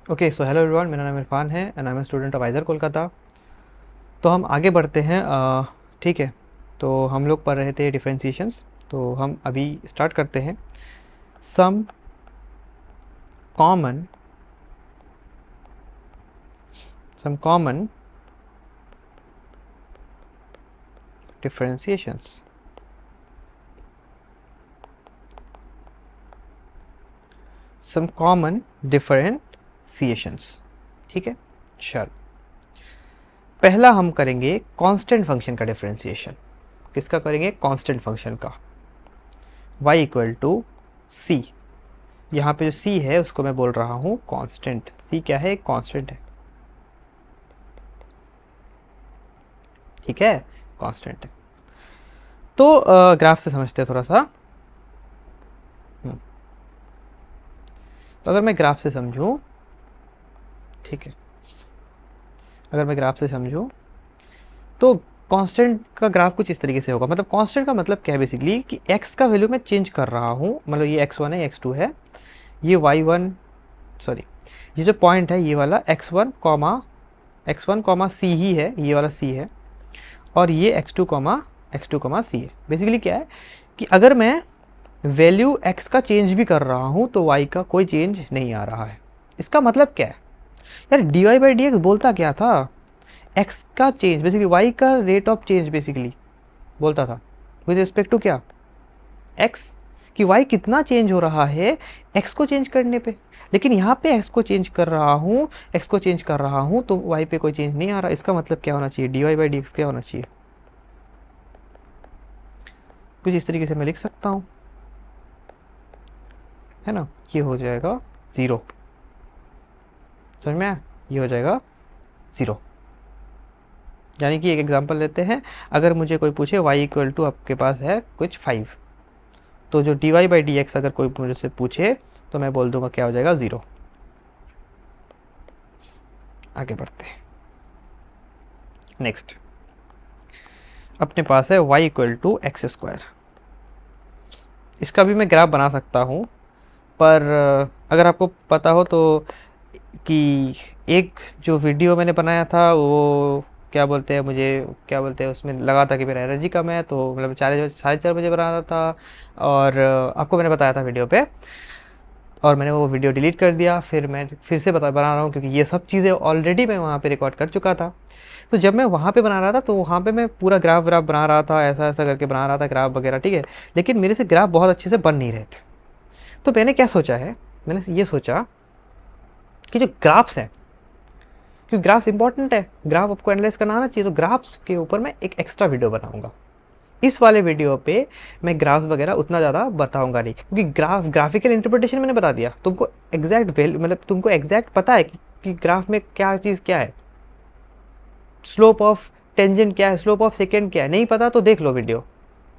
Okay, so hello everyone, मेरा नाम इरफान है and I am student of IISER Kolkata. तो हम आगे बढ़ते हैं। ठीक है, तो हम लोग पढ़ रहे थे डिफरेंशिएशंस, तो हम अभी स्टार्ट करते हैं। Some common differentiations. Some common differentiations. ठीक है, चल पहला हम करेंगे कांस्टेंट फंक्शन का डिफरेंशिएशन। किसका करेंगे? कांस्टेंट फंक्शन का। y इक्वल टू सी। यहाँ पे जो c है उसको मैं बोल रहा हूँ कांस्टेंट। c क्या है? कांस्टेंट है। ठीक है, कांस्टेंट है। तो ग्राफ से समझते हैं थोड़ा सा। तो अगर मैं ग्राफ से समझूं, ठीक है, अगर मैं ग्राफ से समझूं तो कांस्टेंट का ग्राफ कुछ इस तरीके से होगा। मतलब कांस्टेंट का मतलब क्या है? बेसिकली कि x का वैल्यू मैं चेंज कर रहा हूँ। मतलब ये x1 है, x2 है, ये y1, सॉरी, ये जो पॉइंट है ये वाला x1 कॉमा c ही है, ये वाला c है, और ये x2 कॉमा c है। बेसिकली क्या है कि अगर मैं वैल्यू x का चेंज भी कर रहा हूँ तो y का कोई चेंज नहीं आ रहा है। इसका मतलब क्या है यार? dy/dx बोलता क्या था? x का चेंज, बेसिकली y का रेट ऑफ चेंज बेसिकली बोलता था विद रिस्पेक्ट टू क्या? x, कि y कितना चेंज हो रहा है x को चेंज करने पे। लेकिन यहाँ पे x को चेंज कर रहा हूँ तो y पे कोई चेंज नहीं आ रहा। इसका मतलब क्या होना चाहिए? dy/dx क्या होना चाहिए? कुछ इस तरीके से मैं लिख सकता हूँ, है ना? ये हो जाएगा 0। समझ में आया? ये हो जाएगा 0। यानी कि एक एग्जांपल लेते हैं। अगर मुझे कोई पूछे y इक्वल टू आपके पास है कुछ 5, तो जो dy/dx अगर कोई मुझसे पूछे तो मैं बोल दूंगा क्या हो जाएगा? 0। आगे बढ़ते हैं। नेक्स्ट अपने पास है y इक्वल टू x²। इसका भी मैं ग्राफ बना सकता हूँ, पर अगर आपको पता हो तो कि एक जो वीडियो मैंने बनाया था वो क्या बोलते हैं, मुझे क्या बोलते हैं, उसमें लगा था कि मेरा एनर्जी कम है, तो मतलब 4:30 बना रहा था, और आपको मैंने बताया था वीडियो पे, और मैंने वो वीडियो डिलीट कर दिया। फिर मैं फिर से बना रहा हूँ क्योंकि ये सब चीज़ें ऑलरेडी मैं वहाँ पे रिकॉर्ड कर चुका था। तो जब मैं वहाँ पे बना रहा था तो वहाँ पे मैं पूरा ग्राफ बना रहा था, ऐसा ऐसा करके बना रहा था ग्राफ वगैरह, ठीक है। लेकिन मेरे से ग्राफ बहुत अच्छे से बन नहीं रहे थे। तो मैंने क्या सोचा है, मैंने ये सोचा कि जो ग्राफ्स हैं, क्योंकि ग्राफ्स इंपॉर्टेंट है, ग्राफ आपको एनालाइज करना आना चाहिए, तो ग्राफ्स के ऊपर मैं एक एक्स्ट्रा वीडियो बनाऊंगा। इस वाले वीडियो पे मैं ग्राफ वगैरह उतना ज़्यादा बताऊंगा नहीं, क्योंकि ग्राफिकल इंटरप्रिटेशन मैंने बता दिया तुमको। एग्जैक्ट वैल्यू मतलब तुमको एग्जैक्ट पता है कि ग्राफ में क्या चीज़ क्या है, स्लोप ऑफ टेंजेंट क्या है, स्लोप ऑफ सेकेंड क्या है। नहीं पता तो देख लो वीडियो,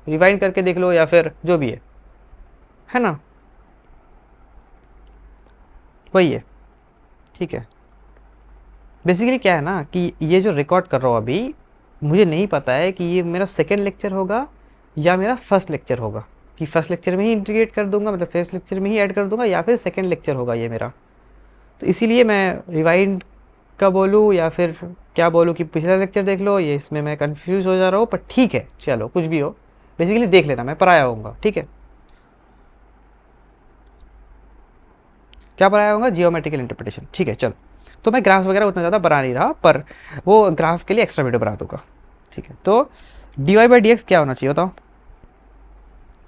रिवाइंड करके देख लो, या फिर जो भी है ना, वही है। ठीक है, बेसिकली क्या है ना कि ये जो रिकॉर्ड कर रहा हूँ अभी, मुझे नहीं पता है कि ये मेरा सेकेंड लेक्चर होगा या मेरा फर्स्ट लेक्चर होगा, कि फर्स्ट लेक्चर में ही इंटीग्रेट कर दूंगा, मतलब फर्स्ट लेक्चर में ही ऐड कर दूंगा, या फिर सेकेंड लेक्चर होगा ये मेरा। तो इसीलिए मैं रिवाइंड का बोलूँ या फिर क्या बोलूँ कि पिछला लेक्चर देख लो, ये इसमें मैं कंफ्यूज हो जा रहा हूँ। पर ठीक है, चलो कुछ भी हो, बेसिकली देख लेना, मैं पढ़ाया होऊंगा। ठीक है, क्या पढ़ाया होगा? Geometrical interpretation. ठीक है, चलो। तो मैं ग्राफ वगैरह उतना ज़्यादा बना नहीं रहा, पर वो ग्राफ के लिए एक्स्ट्रा वीडियो बना दूंगा। ठीक है, तो dy/dx क्या होना चाहिए बताओ?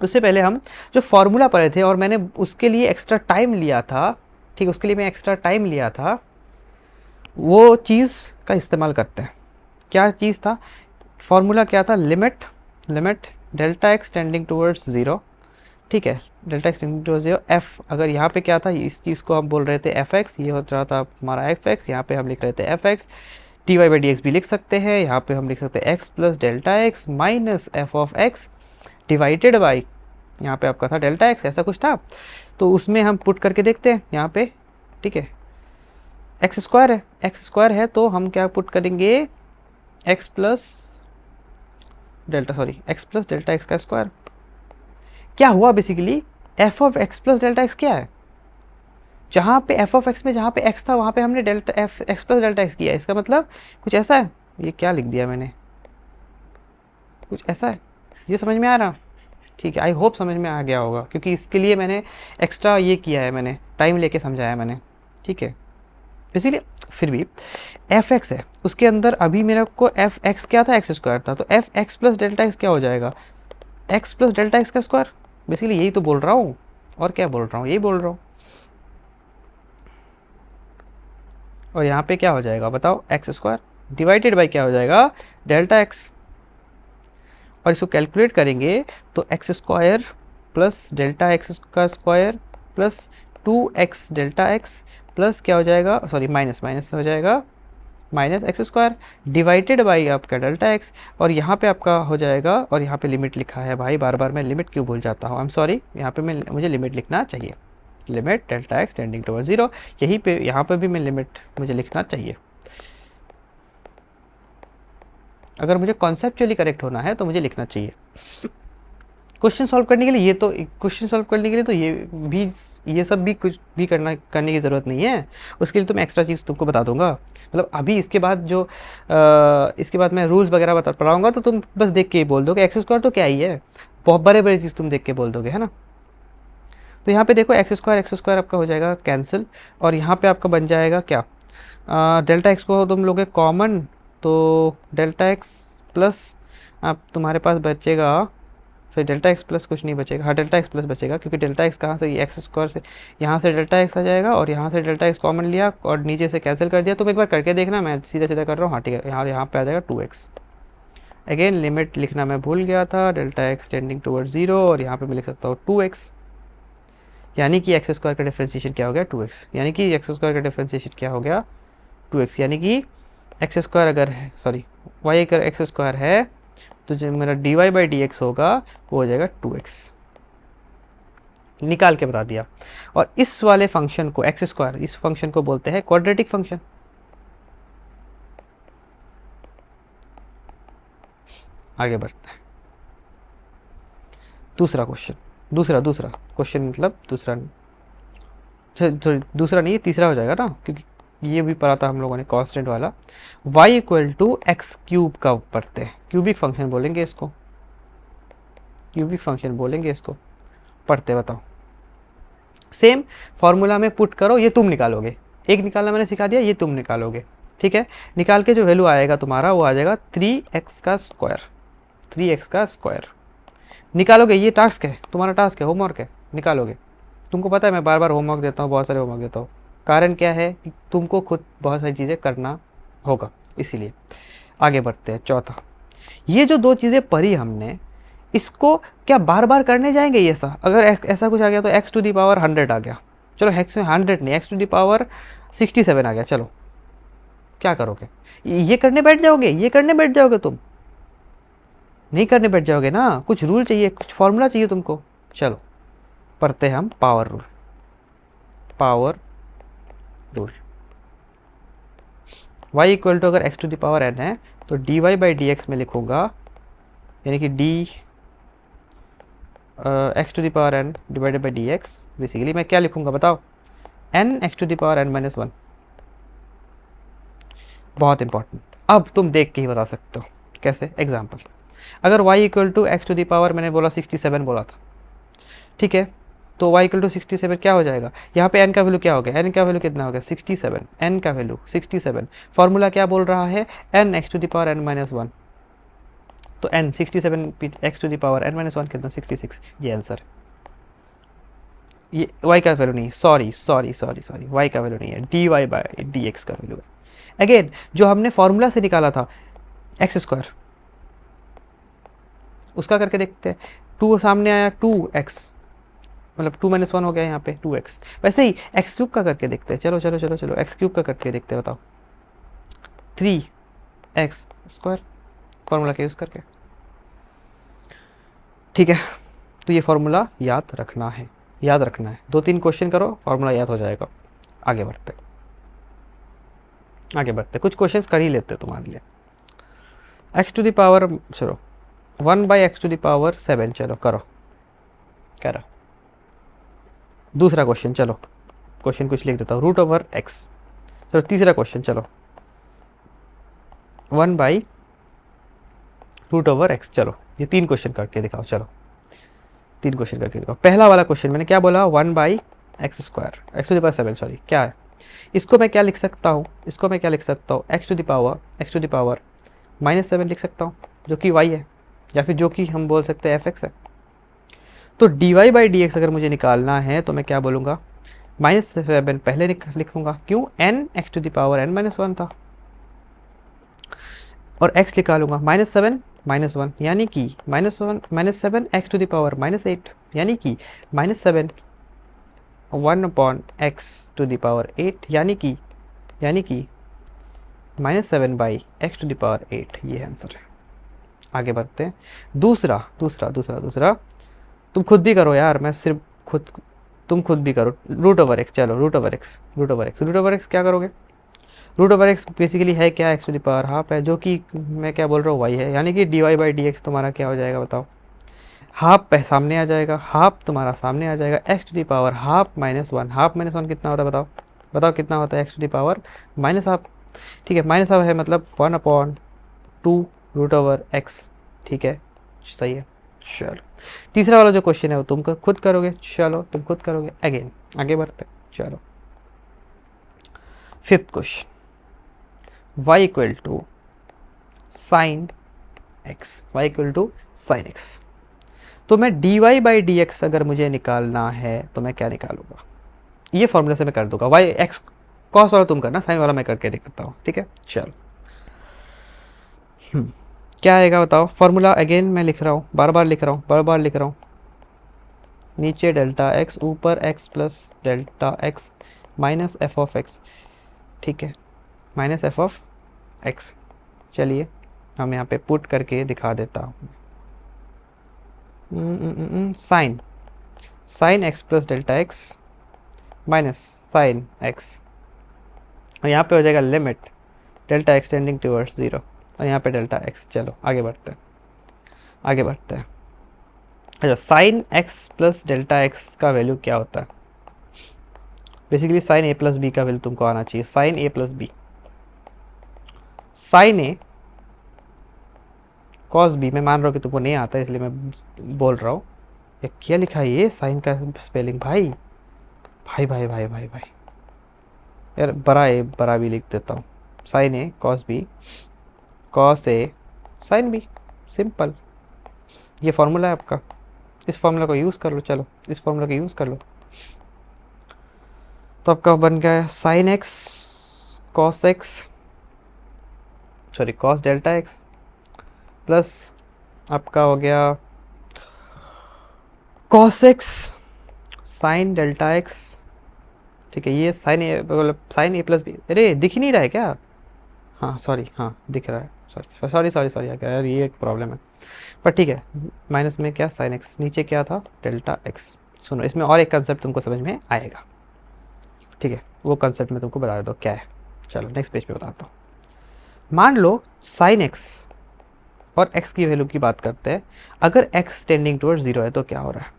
उससे पहले हम जो फॉर्मूला पढ़े थे और मैंने उसके लिए एक्स्ट्रा टाइम लिया था, ठीक है, उसके लिए मैं एक्स्ट्रा टाइम लिया था, वो चीज़ का इस्तेमाल करते हैं। क्या चीज़ था? फॉर्मूला क्या था? Limit limit delta x tending towards 0। ठीक है, delta x tending towards 0 F. अगर यहाँ पे क्या था, इस चीज़ को हम बोल रहे थे एफ एक्स, ये हो रहा था हमारा एफ एक्स, यहाँ पे हम लिख रहे थे एफ एक्स। dy/dx भी लिख सकते हैं, यहाँ पे हम लिख सकते हैं x plus delta x minus F of x divided by, यहाँ पे आपका था डेल्टा एक्स, ऐसा कुछ था। तो उसमें हम पुट करके देखते हैं यहाँ पे। ठीक है, एक्स स्क्वायर है तो हम क्या पुट करेंगे? एक्स प्लस डेल्टा एक्स का स्क्वायर। क्या हुआ basically? F of x plus delta x क्या है? जहाँ पे एफ ऑफ एक्स में जहाँ पे एक्स था वहाँ पे हमने delta F x plus delta x किया है। इसका मतलब कुछ ऐसा है, ये क्या लिख दिया मैंने, कुछ ऐसा है, ये समझ में आ रहा? ठीक है, आई होप समझ में आ गया होगा, क्योंकि इसके लिए मैंने एक्स्ट्रा ये किया है, मैंने टाइम लेके समझाया मैंने। ठीक है, इसीलिए फिर भी एफ एक्स है, उसके अंदर अभी मेरे को एफ एक्स क्या था, एक्स स्क्वायर था, तो F x plus delta x क्या हो जाएगा, एक्स प्लस डेल्टा एक्स का स्क्वायर। बेसिकली यही तो बोल रहा हूँ, और क्या बोल रहा हूँ, यही बोल रहा हूँ। और यहाँ पे क्या हो जाएगा बताओ, एक्स स्क्वायर डिवाइडेड बाई क्या हो जाएगा, डेल्टा एक्स। और इसको कैलकुलेट करेंगे तो x square plus delta x का square plus 2x delta x plus क्या हो जाएगा, सॉरी माइनस माइनस हो जाएगा, minus x square divided by आपका डेल्टा एक्स। और यहाँ पे आपका हो जाएगा, और यहाँ पे लिमिट लिखा है भाई, बार बार मैं लिमिट क्यों भूल जाता हूँ, आई एम सॉरी, यहाँ पे मैं मुझे लिमिट लिखना चाहिए, limit delta x tending towards 0, यहीं पे यहाँ पे भी मैं लिमिट मुझे लिखना चाहिए। अगर मुझे कॉन्सेप्चुअली करेक्ट होना है तो मुझे लिखना चाहिए। क्वेश्चन सॉल्व करने के लिए ये तो, क्वेश्चन सॉल्व करने के लिए तो ये सब भी कुछ भी करने की ज़रूरत नहीं है, उसके लिए तो मैं एक्स्ट्रा चीज़ तुमको बता दूंगा। मतलब अभी इसके बाद जो इसके बाद मैं रूल्स वगैरह पढ़ाऊँगा तो तुम बस देख के ही बोल दोगे एक्स स्क्वायर तो क्या ही है, बहुत बड़े बड़े चीज़ तुम देख के बोल दोगे, है ना। तो यहाँ पे देखो एक्स स्क्वायर आपका हो जाएगा कैंसिल, और यहाँ पे आपका बन जाएगा क्या, डेल्टा एक्स को तुम लोगे कॉमन, तो डेल्टा एक्स प्लस आप तुम्हारे पास बचेगा, सॉरी डेल्टा एक्स प्लस कुछ नहीं बचेगा, हाँ डेल्टा एक्स प्लस बचेगा, क्योंकि डेल्टा एक्स कहाँ से, एक्स स्क्वायर से, यहाँ से डेल्टा एक्स आ जाएगा, और यहाँ से डेल्टा एक्स कॉमन लिया और नीचे से कैंसिल कर दिया। तुम एक बार करके देखना, मैं सीधा सीधा कर रहा हूँ, हाँ ठीक है, यहाँ पे आ जाएगा 2x। अगेन लिमिट लिखना मैं भूल गया था, डेल्टा एक्स टेंडिंग टुवर्ड्स 0, और यहाँ पे मैं लिख सकता हूँ 2x, यानी कि एक्स स्क्वायर का डिफ्रेंशिएशन क्या हो गया 2x, यानी कि एक्स स्क्वायर का डिफ्रेंशिएशन क्या हो गया 2x, यानी कि एक्स स्क्वायर अगर है, सॉरी वाई अगर एक्स स्क्वायर है तो जो मेरा d y by d x होगा वो हो जाएगा 2x, निकाल के बता दिया। और इस वाले फंक्शन को एक्स स्क्वायर, इस फंक्शन को बोलते हैं क्वाड्रेटिक फंक्शन। आगे बढ़ते हैं, दूसरा क्वेश्चन, दूसरा क्वेश्चन, मतलब दूसरा दूसरा नहीं, तीसरा हो जाएगा ना, क्योंकि ये भी पढ़ा था हम लोगों ने कांस्टेंट वाला। y equal to x cube का पढ़ते हैं, क्यूबिक फंक्शन बोलेंगे इसको, क्यूबिक फंक्शन बोलेंगे इसको, पढ़ते बताओ। सेम फॉर्मूला में पुट करो, ये तुम निकालोगे, एक निकालना मैंने सिखा दिया, ये तुम निकालोगे, ठीक है। निकाल के जो वैल्यू आएगा तुम्हारा वो आ जाएगा 3x का स्क्वायर, 3x का स्क्वायर निकालोगे। ये टास्क है तुम्हारा, टास्क है, होमवर्क है, निकालोगे। तुमको पता है मैं बार बार होमवर्क देता हूँ, बहुत सारे होमवर्क देता हूँ, कारण क्या है कि तुमको खुद बहुत सारी चीज़ें करना होगा, इसीलिए। आगे बढ़ते हैं, चौथा, ये जो दो चीज़ें पढ़ी हमने, इसको क्या बार बार करने जाएंगे ये ऐसा, अगर ऐसा कुछ आ गया तो एक्स टू दी पावर 100 आ गया, चलो एक्स में 100 नहीं, एक्स टू दी पावर 67 आ गया, चलो क्या करोगे, ये करने बैठ जाओगे, ये करने बैठ जाओगे तुम, नहीं करने बैठ जाओगे ना, कुछ रूल चाहिए, कुछ फॉर्मूला चाहिए तुमको। चलो पढ़ते हैं हम power rule, power rule. y equal to अगर x to the power n है तो dy बाई डी एक्स में लिखूंगा, यानी कि d x to the power n divided by d x. Basically मैं क्या लिखूंगा बताओ, n x to the power n minus 1। बहुत इंपॉर्टेंट, अब तुम देख के ही बता सकते हो कैसे। एग्जाम्पल, अगर y equal to x to the power, मैंने बोला 67 बोला था, ठीक है, तो y इक्वल टू 67 क्या हो जाएगा, यहाँ पे n का वैल्यू क्या हो गया, n का वैल्यू कितना हो गया 67, n का वैल्यू 67, फॉर्मूला क्या बोल रहा है, n x to the power n minus 1, तो n 67 x to the power n minus 1 कितना 66, ये आंसर है। ये y का वैल्यू नहीं, सॉरी y का वैल्यू नहीं है, dy बाई डी एक्स का वैल्यू है। अगेन जो हमने फॉर्मूला से निकाला था एक्स स्क्वायर, उसका करके देखते हैं, 2 सामने आया 2x, मतलब 2 माइनस 1 हो गया यहाँ पे 2x। वैसे ही एक्स क्यूब का करके देखते हैं, चलो एक्स क्यूब का करके देखते हैं, बताओ 3x स्क्वायर, फॉर्मूला का यूज़ करके, ठीक है। तो ये फॉर्मूला याद रखना है, 2-3 क्वेश्चन करो, फॉर्मूला याद हो जाएगा। आगे बढ़ते कुछ क्वेश्चंस कर ही लेते हैं तुम्हारे लिए। एक्स टू द पावर, चलो 1 by x to the power 7, चलो करो। दूसरा क्वेश्चन, चलो क्वेश्चन कुछ लिख देता हूँ, रूट ओवर एक्स। चलो तीसरा क्वेश्चन, चलो 1 बाई रूट ओवर एक्स। चलो ये 3 क्वेश्चन करके दिखाओ, चलो 3 क्वेश्चन करके दिखाओ। पहला वाला क्वेश्चन मैंने क्या बोला, 1 by x square, x to the power 7, sorry क्या है, इसको मैं क्या लिख सकता हूँ, इसको मैं क्या लिख सकता हूँ, एक्स टू द पावर -7 लिख सकता हूँ, जो कि y है, या फिर जो कि हम बोल सकते हैं fx है। तो dy बाई डी एक्स अगर मुझे निकालना है तो मैं क्या बोलूँगा, -7 पहले लिखूँगा, क्यों, n x to the power n-1 था, और x निकालूंगा -7 -1, यानी कि -7 एक्स टू द पावर -8, यानी कि -7 1 upon x to the power 8, यानी कि -7 by x to the power 8, ये आंसर है। आगे बढ़ते हैं। दूसरा तुम खुद भी करो यार, मैं सिर्फ तुम खुद भी करो, रूट ओवर एक्स। चलो रूट ओवर एक्स क्या करोगे, रूट ओवर एक्स बेसिकली है क्या, x to the power half है, जो कि मैं क्या बोल रहा हूँ, वाई है, यानी कि d y by d x तुम्हारा क्या हो जाएगा बताओ, हाफ पे सामने आ जाएगा, हाफ तुम्हारा सामने आ जाएगा, x to the power half -1, half -1 कितना होता है बताओ, कितना होता है, x to the power minus half. ठीक है, माइनस हाफ है मतलब 1 अपॉन 2 रूट ओवर एक्स। ठीक है, सही है। चलो तीसरा वाला जो क्वेश्चन है वो तुम खुद करोगे, चलो तुम खुद करोगे। अगेन आगे बढ़ते हैं, चलो 5th question, y equal to sine x, तो मैं dy बाई डी एक्स अगर मुझे निकालना है तो मैं क्या निकालूंगा, ये फॉर्मूला से मैं कर दूंगा, y एक्स कॉस वाला तुम करना, साइन वाला मैं करके दिखाता हूँ। ठीक है, चलो क्या आएगा बताओ, फॉर्मूला अगेन मैं लिख रहा हूँ, बार बार लिख रहा हूँ, नीचे डेल्टा एक्स, ऊपर x plus delta x minus F of x. ठीक है, माइनस एफ ऑफ एक्स। चलिए हम यहाँ पे पुट करके दिखा देता हूँ, sine x plus delta x minus sine x, और यहाँ पे हो जाएगा limit delta x tending towards 0, और यहाँ पे डेल्टा एक्स। चलो आगे बढ़ते हैं। अच्छा, sine x plus delta x का वैल्यू क्या होता है, बेसिकली साइन ए प्लस बी का वैल्यू तुमको आना चाहिए, साइन ए प्लस बी, साइन ए कॉस बी। मैं मान रहा हूँ कि तुमको नहीं आता है इसलिए मैं बोल रहा हूँ, ये क्या लिखा है, ये साइन का स्पेलिंग भाई यार, बड़ा भी लिख देता हूँ, sign A cos B, cos A sine B, simple. ये फॉर्मूला है आपका, इस फॉर्मूला को यूज़ कर लो, चलो इस फॉर्मूला को यूज़ कर लो, तो आपका बन गया sign x cos delta x plus आपका हो गया cos x sine delta x. ठीक है, ये साइन ए मतलब साइन ए प्लस बी, अरे दिख ही नहीं रहा है क्या, हाँ सॉरी, हाँ दिख रहा है, सॉरी यार, ये एक प्रॉब्लम है, पर ठीक है, माइनस में क्या साइन एक्स, नीचे क्या था डेल्टा एक्स। सुनो, इसमें और एक कंसेप्ट तुमको समझ में आएगा, ठीक है, वो कंसेप्ट में तुमको बता दो क्या है। चलो नेक्स्ट पेज पे बताता हूँ। मान लो साइन एक्स और एक्स की वैल्यू की बात करते हैं, अगर एक्स टेंडिंग टुवर्ड्स 0 है तो क्या हो रहा है,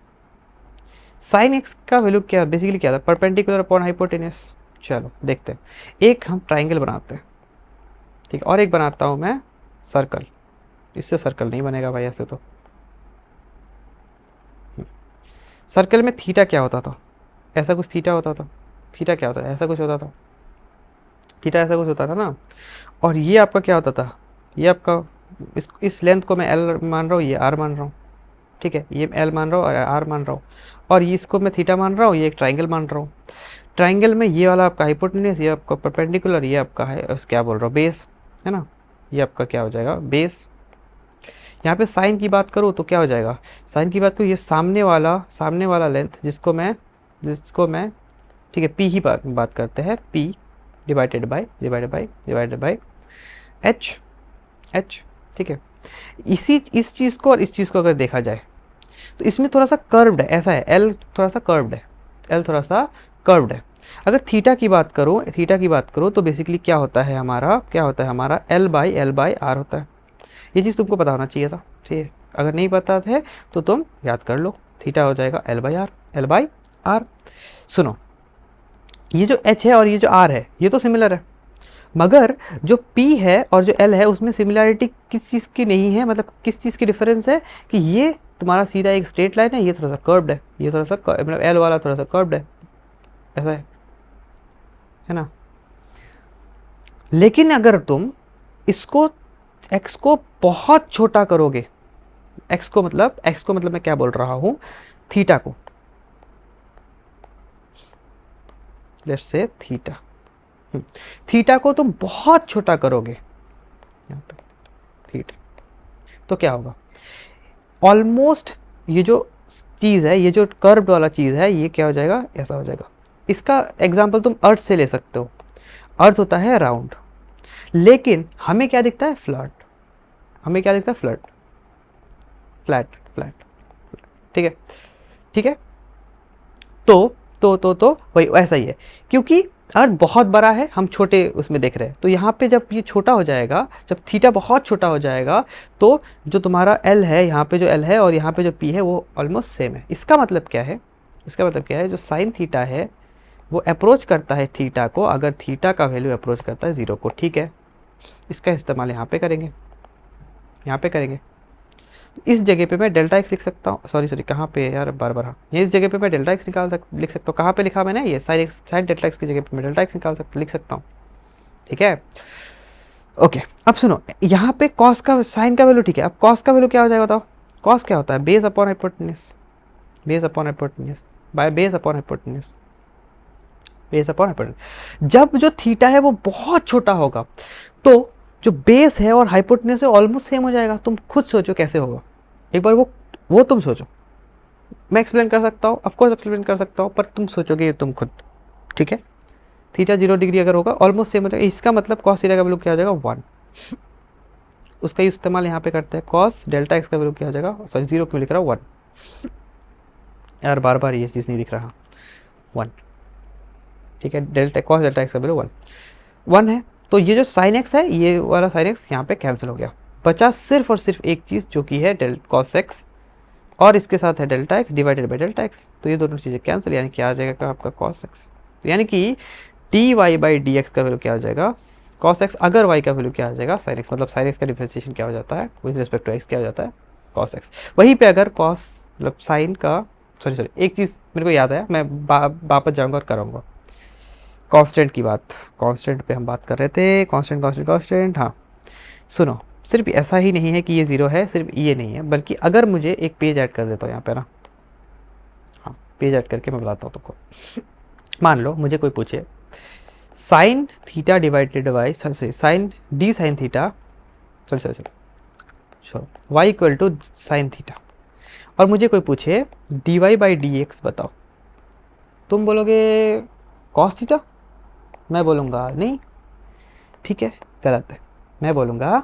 साइन एक्स का वैल्यू क्या बेसिकली क्या था, परपेंडिकुलर अपॉन हाइपोटेनस। चलो देखते हैं, एक हम ट्राइंगल बनाते हैं, ठीक है, और एक बनाता हूँ मैं सर्कल, इससे सर्कल नहीं बनेगा भाई ऐसे तो। सर्कल में थीटा क्या होता था, ऐसा कुछ थीटा होता था, थीटा क्या होता था, ऐसा कुछ होता था, थीटा ऐसा कुछ होता था ना, और ये आपका क्या होता था, ये आपका इस लेंथ को मैं एल मान रहा हूँ, ये आर मान रहा हूँ, ठीक है, ये एल मान रहा हूँ और आर मान रहा हूँ, और ये इसको मैं थीटा मान रहा हूँ, ये एक ट्राइंगल मान रहा हूँ। ट्राइंगल में ये वाला आपका हाइपोटेनस, ये आपका परपेंडिकुलर, ये आपका है क्या बोल रहा हूँ बेस, है ना, ये आपका क्या हो जाएगा बेस। यहाँ पे साइन की बात करूँ तो क्या हो जाएगा, साइन की बात करूँ ये सामने वाला लेंथ जिसको मैं ठीक है पी ही बात करते हैं, पी डिवाइडेड बाय एच, ठीक है। इस चीज़ को और इस चीज़ को अगर देखा जाए तो इसमें थोड़ा सा कर्व्ड है, ऐसा है, एल थोड़ा सा कर्व्ड है। अगर थीटा की बात करूँ तो बेसिकली क्या होता है हमारा एल बाई आर होता है। ये चीज़ तुमको पता होना चाहिए था, ठीक है, अगर नहीं पता है तो तुम याद कर लो, थीटा हो जाएगा एल बाई आर। सुनो, ये जो h है और ये जो r है ये तो सिमिलर है, मगर जो p है और जो l है उसमें सिमिलरिटी किस चीज़ की नहीं है, मतलब किस चीज़ की डिफरेंस है कि ये तुम्हारा सीधा एक स्ट्रेट लाइन है, ये थोड़ा सा कर्व्ड है, ये थोड़ा सा मतलब l वाला थोड़ा सा कर्व्ड है, ऐसा है ना। लेकिन अगर तुम इसको x को बहुत छोटा करोगे, x को मतलब मैं क्या बोल रहा हूँ, थीटा को, लेट्स से थीटा, थीटा को तुम बहुत छोटा करोगे यहाँ पे थीटा, तो क्या होगा, ऑलमोस्ट ये जो चीज़ है, ये जो कर्व्ड वाला चीज़ है, ये क्या हो जाएगा, ऐसा हो जाएगा। इसका एग्जांपल तुम अर्थ से ले सकते हो, अर्थ होता है राउंड, लेकिन हमें क्या दिखता है, फ्लैट, हमें क्या दिखता है, फ्लैट फ्लैट फ्लैट, ठीक है, ठीक है। तो वही ऐसा ही है, क्योंकि अर्थ बहुत बड़ा है, हम छोटे उसमें देख रहे हैं, तो यहाँ पे जब ये छोटा हो जाएगा, जब थीटा बहुत छोटा हो जाएगा, तो जो तुम्हारा एल है, यहाँ पे जो एल है और यहाँ पे जो पी है वो ऑलमोस्ट सेम है। इसका मतलब क्या है, इसका मतलब क्या है, जो साइन थीटा है वो अप्रोच करता है थीटा को, अगर थीटा का वैल्यू अप्रोच करता है 0 को, ठीक है। इसका इस्तेमाल यहाँ पे करेंगे, यहाँ पे करेंगे। इस जगह पे मैं डेल्टा एक्स लिख सकता हूँ, सॉरी कहाँ पे यार, बार बार, हाँ, ये इस जगह पे मैं डेल्टा एक्स लिख सकता हूँ। कहाँ पे लिखा मैंने, ये साइन डेल्टा एक्स की जगह पे मैं डेल्टा एक्स लिख सकता हूँ, ठीक है। ओके, अब सुनो, यहाँ पे कॉस का साइन का वैल्यू, ठीक है, अब कॉस का वैल्यू क्या हो जाएगा बताओ, कॉस क्या होता है, base upon hypotenuse, base upon hypotenuse by base upon hypotenuse, base upon hypotenuse. जब जो थीटा है वो बहुत छोटा होगा तो जो बेस है और हाइपोटेन्यूज है ऑलमोस्ट सेम हो जाएगा। तुम खुद सोचो कैसे होगा, एक बार वो तुम सोचो, मैं एक्सप्लेन कर सकता हूँ, ऑफकोर्स एक्सप्लेन कर सकता हूँ, पर तुम सोचोगे ये तुम खुद, ठीक है। थीटा 0 डिग्री अगर होगा ऑलमोस्ट सेम हो जाएगा, इसका मतलब कॉस थीटा का वैल्यू क्या हो जाएगा, 1। उसका इस्तेमाल यहाँ पे करते हैं, कॉस डेल्टा एक्स का वैल्यू क्या हो जाएगा, सॉरी 0 क्यों लिख रहा हूँ, 1 यार, बार बार ये चीज़ नहीं दिख रहा, 1, ठीक है। डेल्टा कॉस डेल्टा एक्स का वैल्यू 1 है, तो ये जो साइन एक्स है, ये वाला साइन एक्स यहाँ पे कैंसिल हो गया, बचा सिर्फ और सिर्फ एक चीज़ जो कि है कॉस एक्स, और इसके साथ है delta x divided by delta x, तो ये दोनों चीज़ें कैंसिल, यानी क्या आ जाएगा आपका कॉस एक्स, तो यानी कि d y by d x का वैल्यू क्या हो जाएगा, कॉस एक्स, अगर वाई का वैल्यू क्या आ जाएगा, साइन एक्स, मतलब साइन एक्स का डिफरेंशिएशन क्या हो जाता है विद रिस्पेक्ट टू एक्स, क्या हो जाता है, कॉस एक्स। वहीं पे अगर कॉस मतलब साइन का, सॉरी एक चीज़ मेरे को याद आया, मैं वापस जाऊँगा और कराऊँगा, कांस्टेंट की बात, कांस्टेंट पे हम बात कर रहे थे, कांस्टेंट, हाँ सुनो, सिर्फ ऐसा ही नहीं है कि ये 0 है, सिर्फ ये नहीं है, बल्कि अगर मुझे एक पेज ऐड कर देता हूँ यहाँ पे ना, हाँ पेज ऐड करके मैं बताता हूँ तुमको। मान लो मुझे कोई पूछे sine theta divided by sine d sine theta, sorry y equal to sine theta, और मुझे कोई पूछे d y by d x बताओ, तुम बोलोगे कॉस थीटा, मैं बोलूँगा नहीं, ठीक है, गलत है, मैं बोलूँगा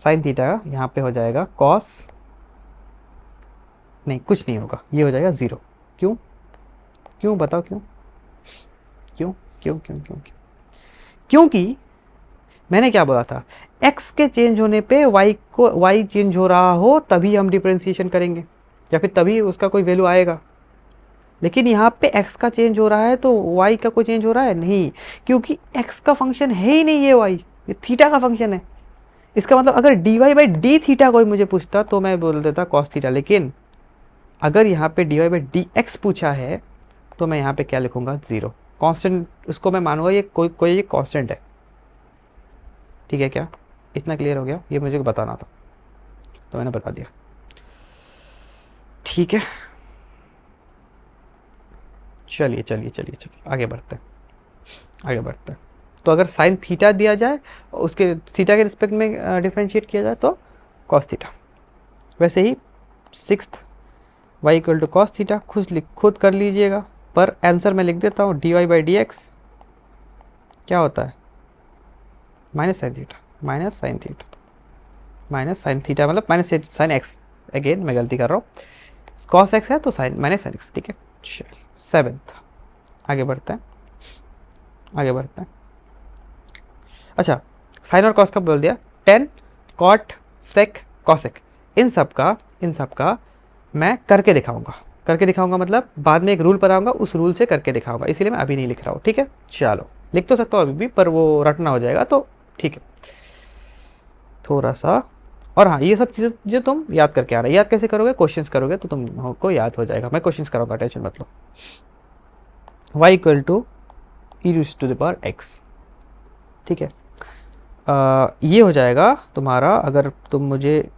साइन थीटा यहाँ पे हो जाएगा कॉस, नहीं कुछ नहीं होगा, ये हो जाएगा 0। क्यों, क्यों बताओ, क्यों क्यों क्यों क्यों क्यों क्यों, क्योंकि मैंने क्या बोला था, x के चेंज होने पे y चेंज हो रहा हो तभी हम डिफरेंशिएशन करेंगे, या फिर तभी उसका कोई वैल्यू आएगा। लेकिन यहाँ पे x का चेंज हो रहा है तो y का कोई चेंज हो रहा है नहीं, क्योंकि x का फंक्शन है ही नहीं ये y, ये थीटा का फंक्शन है। इसका मतलब अगर d y by d theta कोई मुझे पूछता तो मैं बोल देता कॉस थीटा, लेकिन अगर यहाँ पे d y by d x पूछा है तो मैं यहाँ पे क्या लिखूँगा, 0, कांस्टेंट, उसको मैं मानूंगा ये कोई ये कांस्टेंट है, ठीक है। क्या इतना क्लियर हो गया, ये मुझे बताना था तो मैंने बता दिया, ठीक है। चलिए आगे बढ़ते हैं, तो अगर साइन थीटा दिया जाए, उसके थीटा के रिस्पेक्ट में डिफ्रेंशिएट किया जाए तो कॉस थीटा, वैसे ही 6th y equal to cos theta, खुद कर लीजिएगा, पर आंसर मैं लिख देता हूँ, d y by d x क्या होता है, माइनस साइन थीटा मतलब माइनस साइन एक्स, अगेन मैं गलती कर रहा हूँ, कॉस एक्स है तो साइन माइनस साइन एक्स, ठीक है। चलिए 7th, आगे बढ़ते हैं। अच्छा, साइन और कॉस का बोल दिया, टेन कॉट सेक कॉसेक, इन सब का मैं करके दिखाऊंगा, करके दिखाऊंगा मतलब बाद में एक रूल पर आऊँगा, उस रूल से करके दिखाऊंगा, इसीलिए मैं अभी नहीं लिख रहा हूँ, ठीक है। चलो लिख तो सकता हूँ अभी भी, पर वो रटना हो जाएगा, तो ठीक है थोड़ा सा। और हाँ, ये सब चीज़ें जो तुम याद करके आ रहे, याद कैसे करोगे, क्वेश्चंस करोगे तो तुमको याद हो जाएगा। मैं क्वेश्चंस कराऊंगा, टेंशन मत लो। y equal to e to the power x, ठीक है। ये हो जाएगा तुम्हारा, अगर तुम मुझे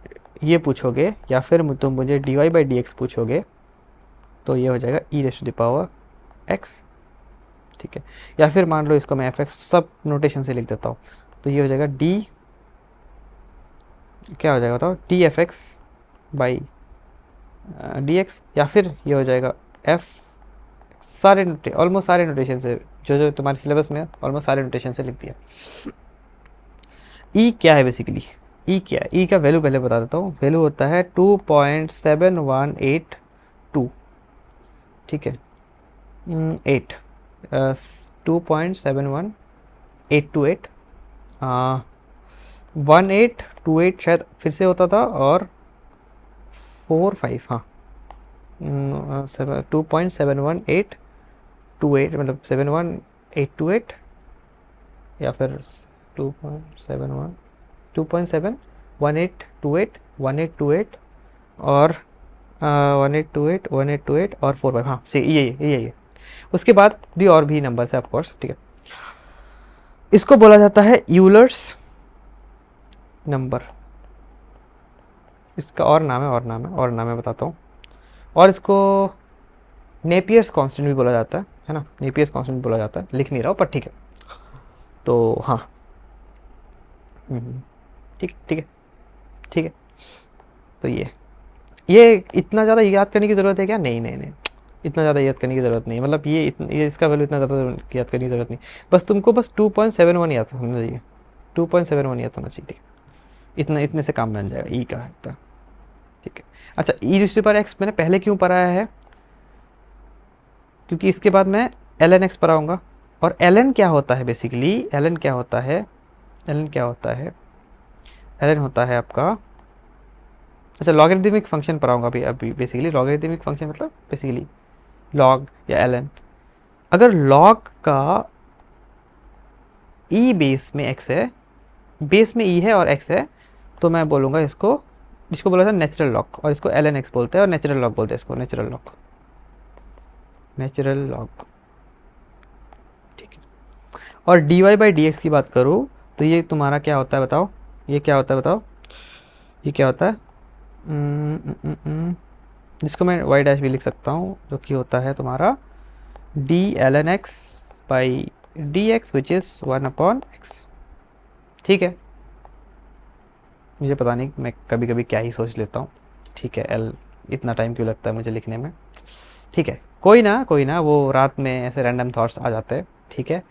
ये पूछोगे या फिर तुम मुझे d y by d x पूछोगे, तो ये हो जाएगा e raise to the power x, ठीक है। या फिर मान लो इसको मैं एफ एक्स सब नोटेशन से लिख देता हूँ, तो ये हो जाएगा डी, क्या हो जाएगा बताओ, D F x by d x, या फिर ये हो जाएगा एफ, सारे ऑलमोस्ट सारे नोटेशन से, जो जो तुम्हारे सिलेबस में ऑलमोस्ट सारे नोटेशन से लिख दिया। ई क्या है बेसिकली, ई क्या है, ई का वैल्यू पहले बता देता हूँ। वैल्यू होता है 2.7182, ठीक है। 8 2.71828 1828 शायद फिर से होता था, और 45, हाँ 2.71828, मतलब 71828, या फिर 2.71 2.71828 1828 और 1828 1828 और 45, हाँ सही, ये उसके बाद भी और भी नंबर है ऑफकोर्स, ठीक है। इसको बोला जाता है यूलर्स नंबर, इसका और नाम है, और नाम है बताता हूँ। और इसको नेपियर्स कांस्टेंट भी बोला जाता है ना, नेपियर्स कांस्टेंट भी बोला जाता है, लिख नहीं रहा हूँ पर ठीक है। तो हाँ ठीक ठीक है, ठीक है। तो ये इतना ज़्यादा याद करने की ज़रूरत है क्या, नहीं नहीं नहीं, इतना ज़्यादा याद करने की ज़रूरत नहीं है, मतलब ये इसका वैल्यू इतना ज़्यादा याद करने की ज़रूरत नहीं, बस तुमको बस 2.71 याद समझना चाहिए, 2.71 याद होना चाहिए, ठीक है। इतने से काम बन जाएगा ई का है, ठीक है। अच्छा, ई टू पर एक्स मैंने पहले क्यों पढ़ाया है, क्योंकि इसके बाद मैं एल एन एक्स पढ़ाऊँगा। और एल एन क्या होता है बेसिकली, एल एन क्या होता है, एल एन क्या होता है, एल एन होता है आपका, अच्छा लॉगरिदमिक फंक्शन पढ़ाऊँगा अभी बेसिकली। लॉगरिदमिक फंक्शन मतलब बेसिकली लॉग या एल एन। अगर लॉग का ई बेस में एक्स है, बेस में ई है और एक्स है, तो मैं बोलूँगा इसको, जिसको बोला था नेचुरल लॉग, और इसको एल एन एक्स बोलते हैं, और नेचुरल लॉग बोलते हैं इसको, नेचुरल लॉग, नेचुरल लॉग, ठीक है। और d y by d x की बात करूँ तो ये तुम्हारा क्या होता है बताओ, ये क्या होता है बताओ, ये क्या होता है, जिसको मैं वाई डैश भी लिख सकता हूँ, जो कि होता है तुम्हारा d l n x by d x which is 1/x, ठीक है। मुझे पता नहीं, मैं कभी कभी क्या ही सोच लेता हूँ, ठीक है। एल इतना टाइम क्यों लगता है मुझे लिखने में, ठीक है। कोई ना, वो रात में ऐसे रैंडम थॉट्स आ जाते हैं, ठीक है।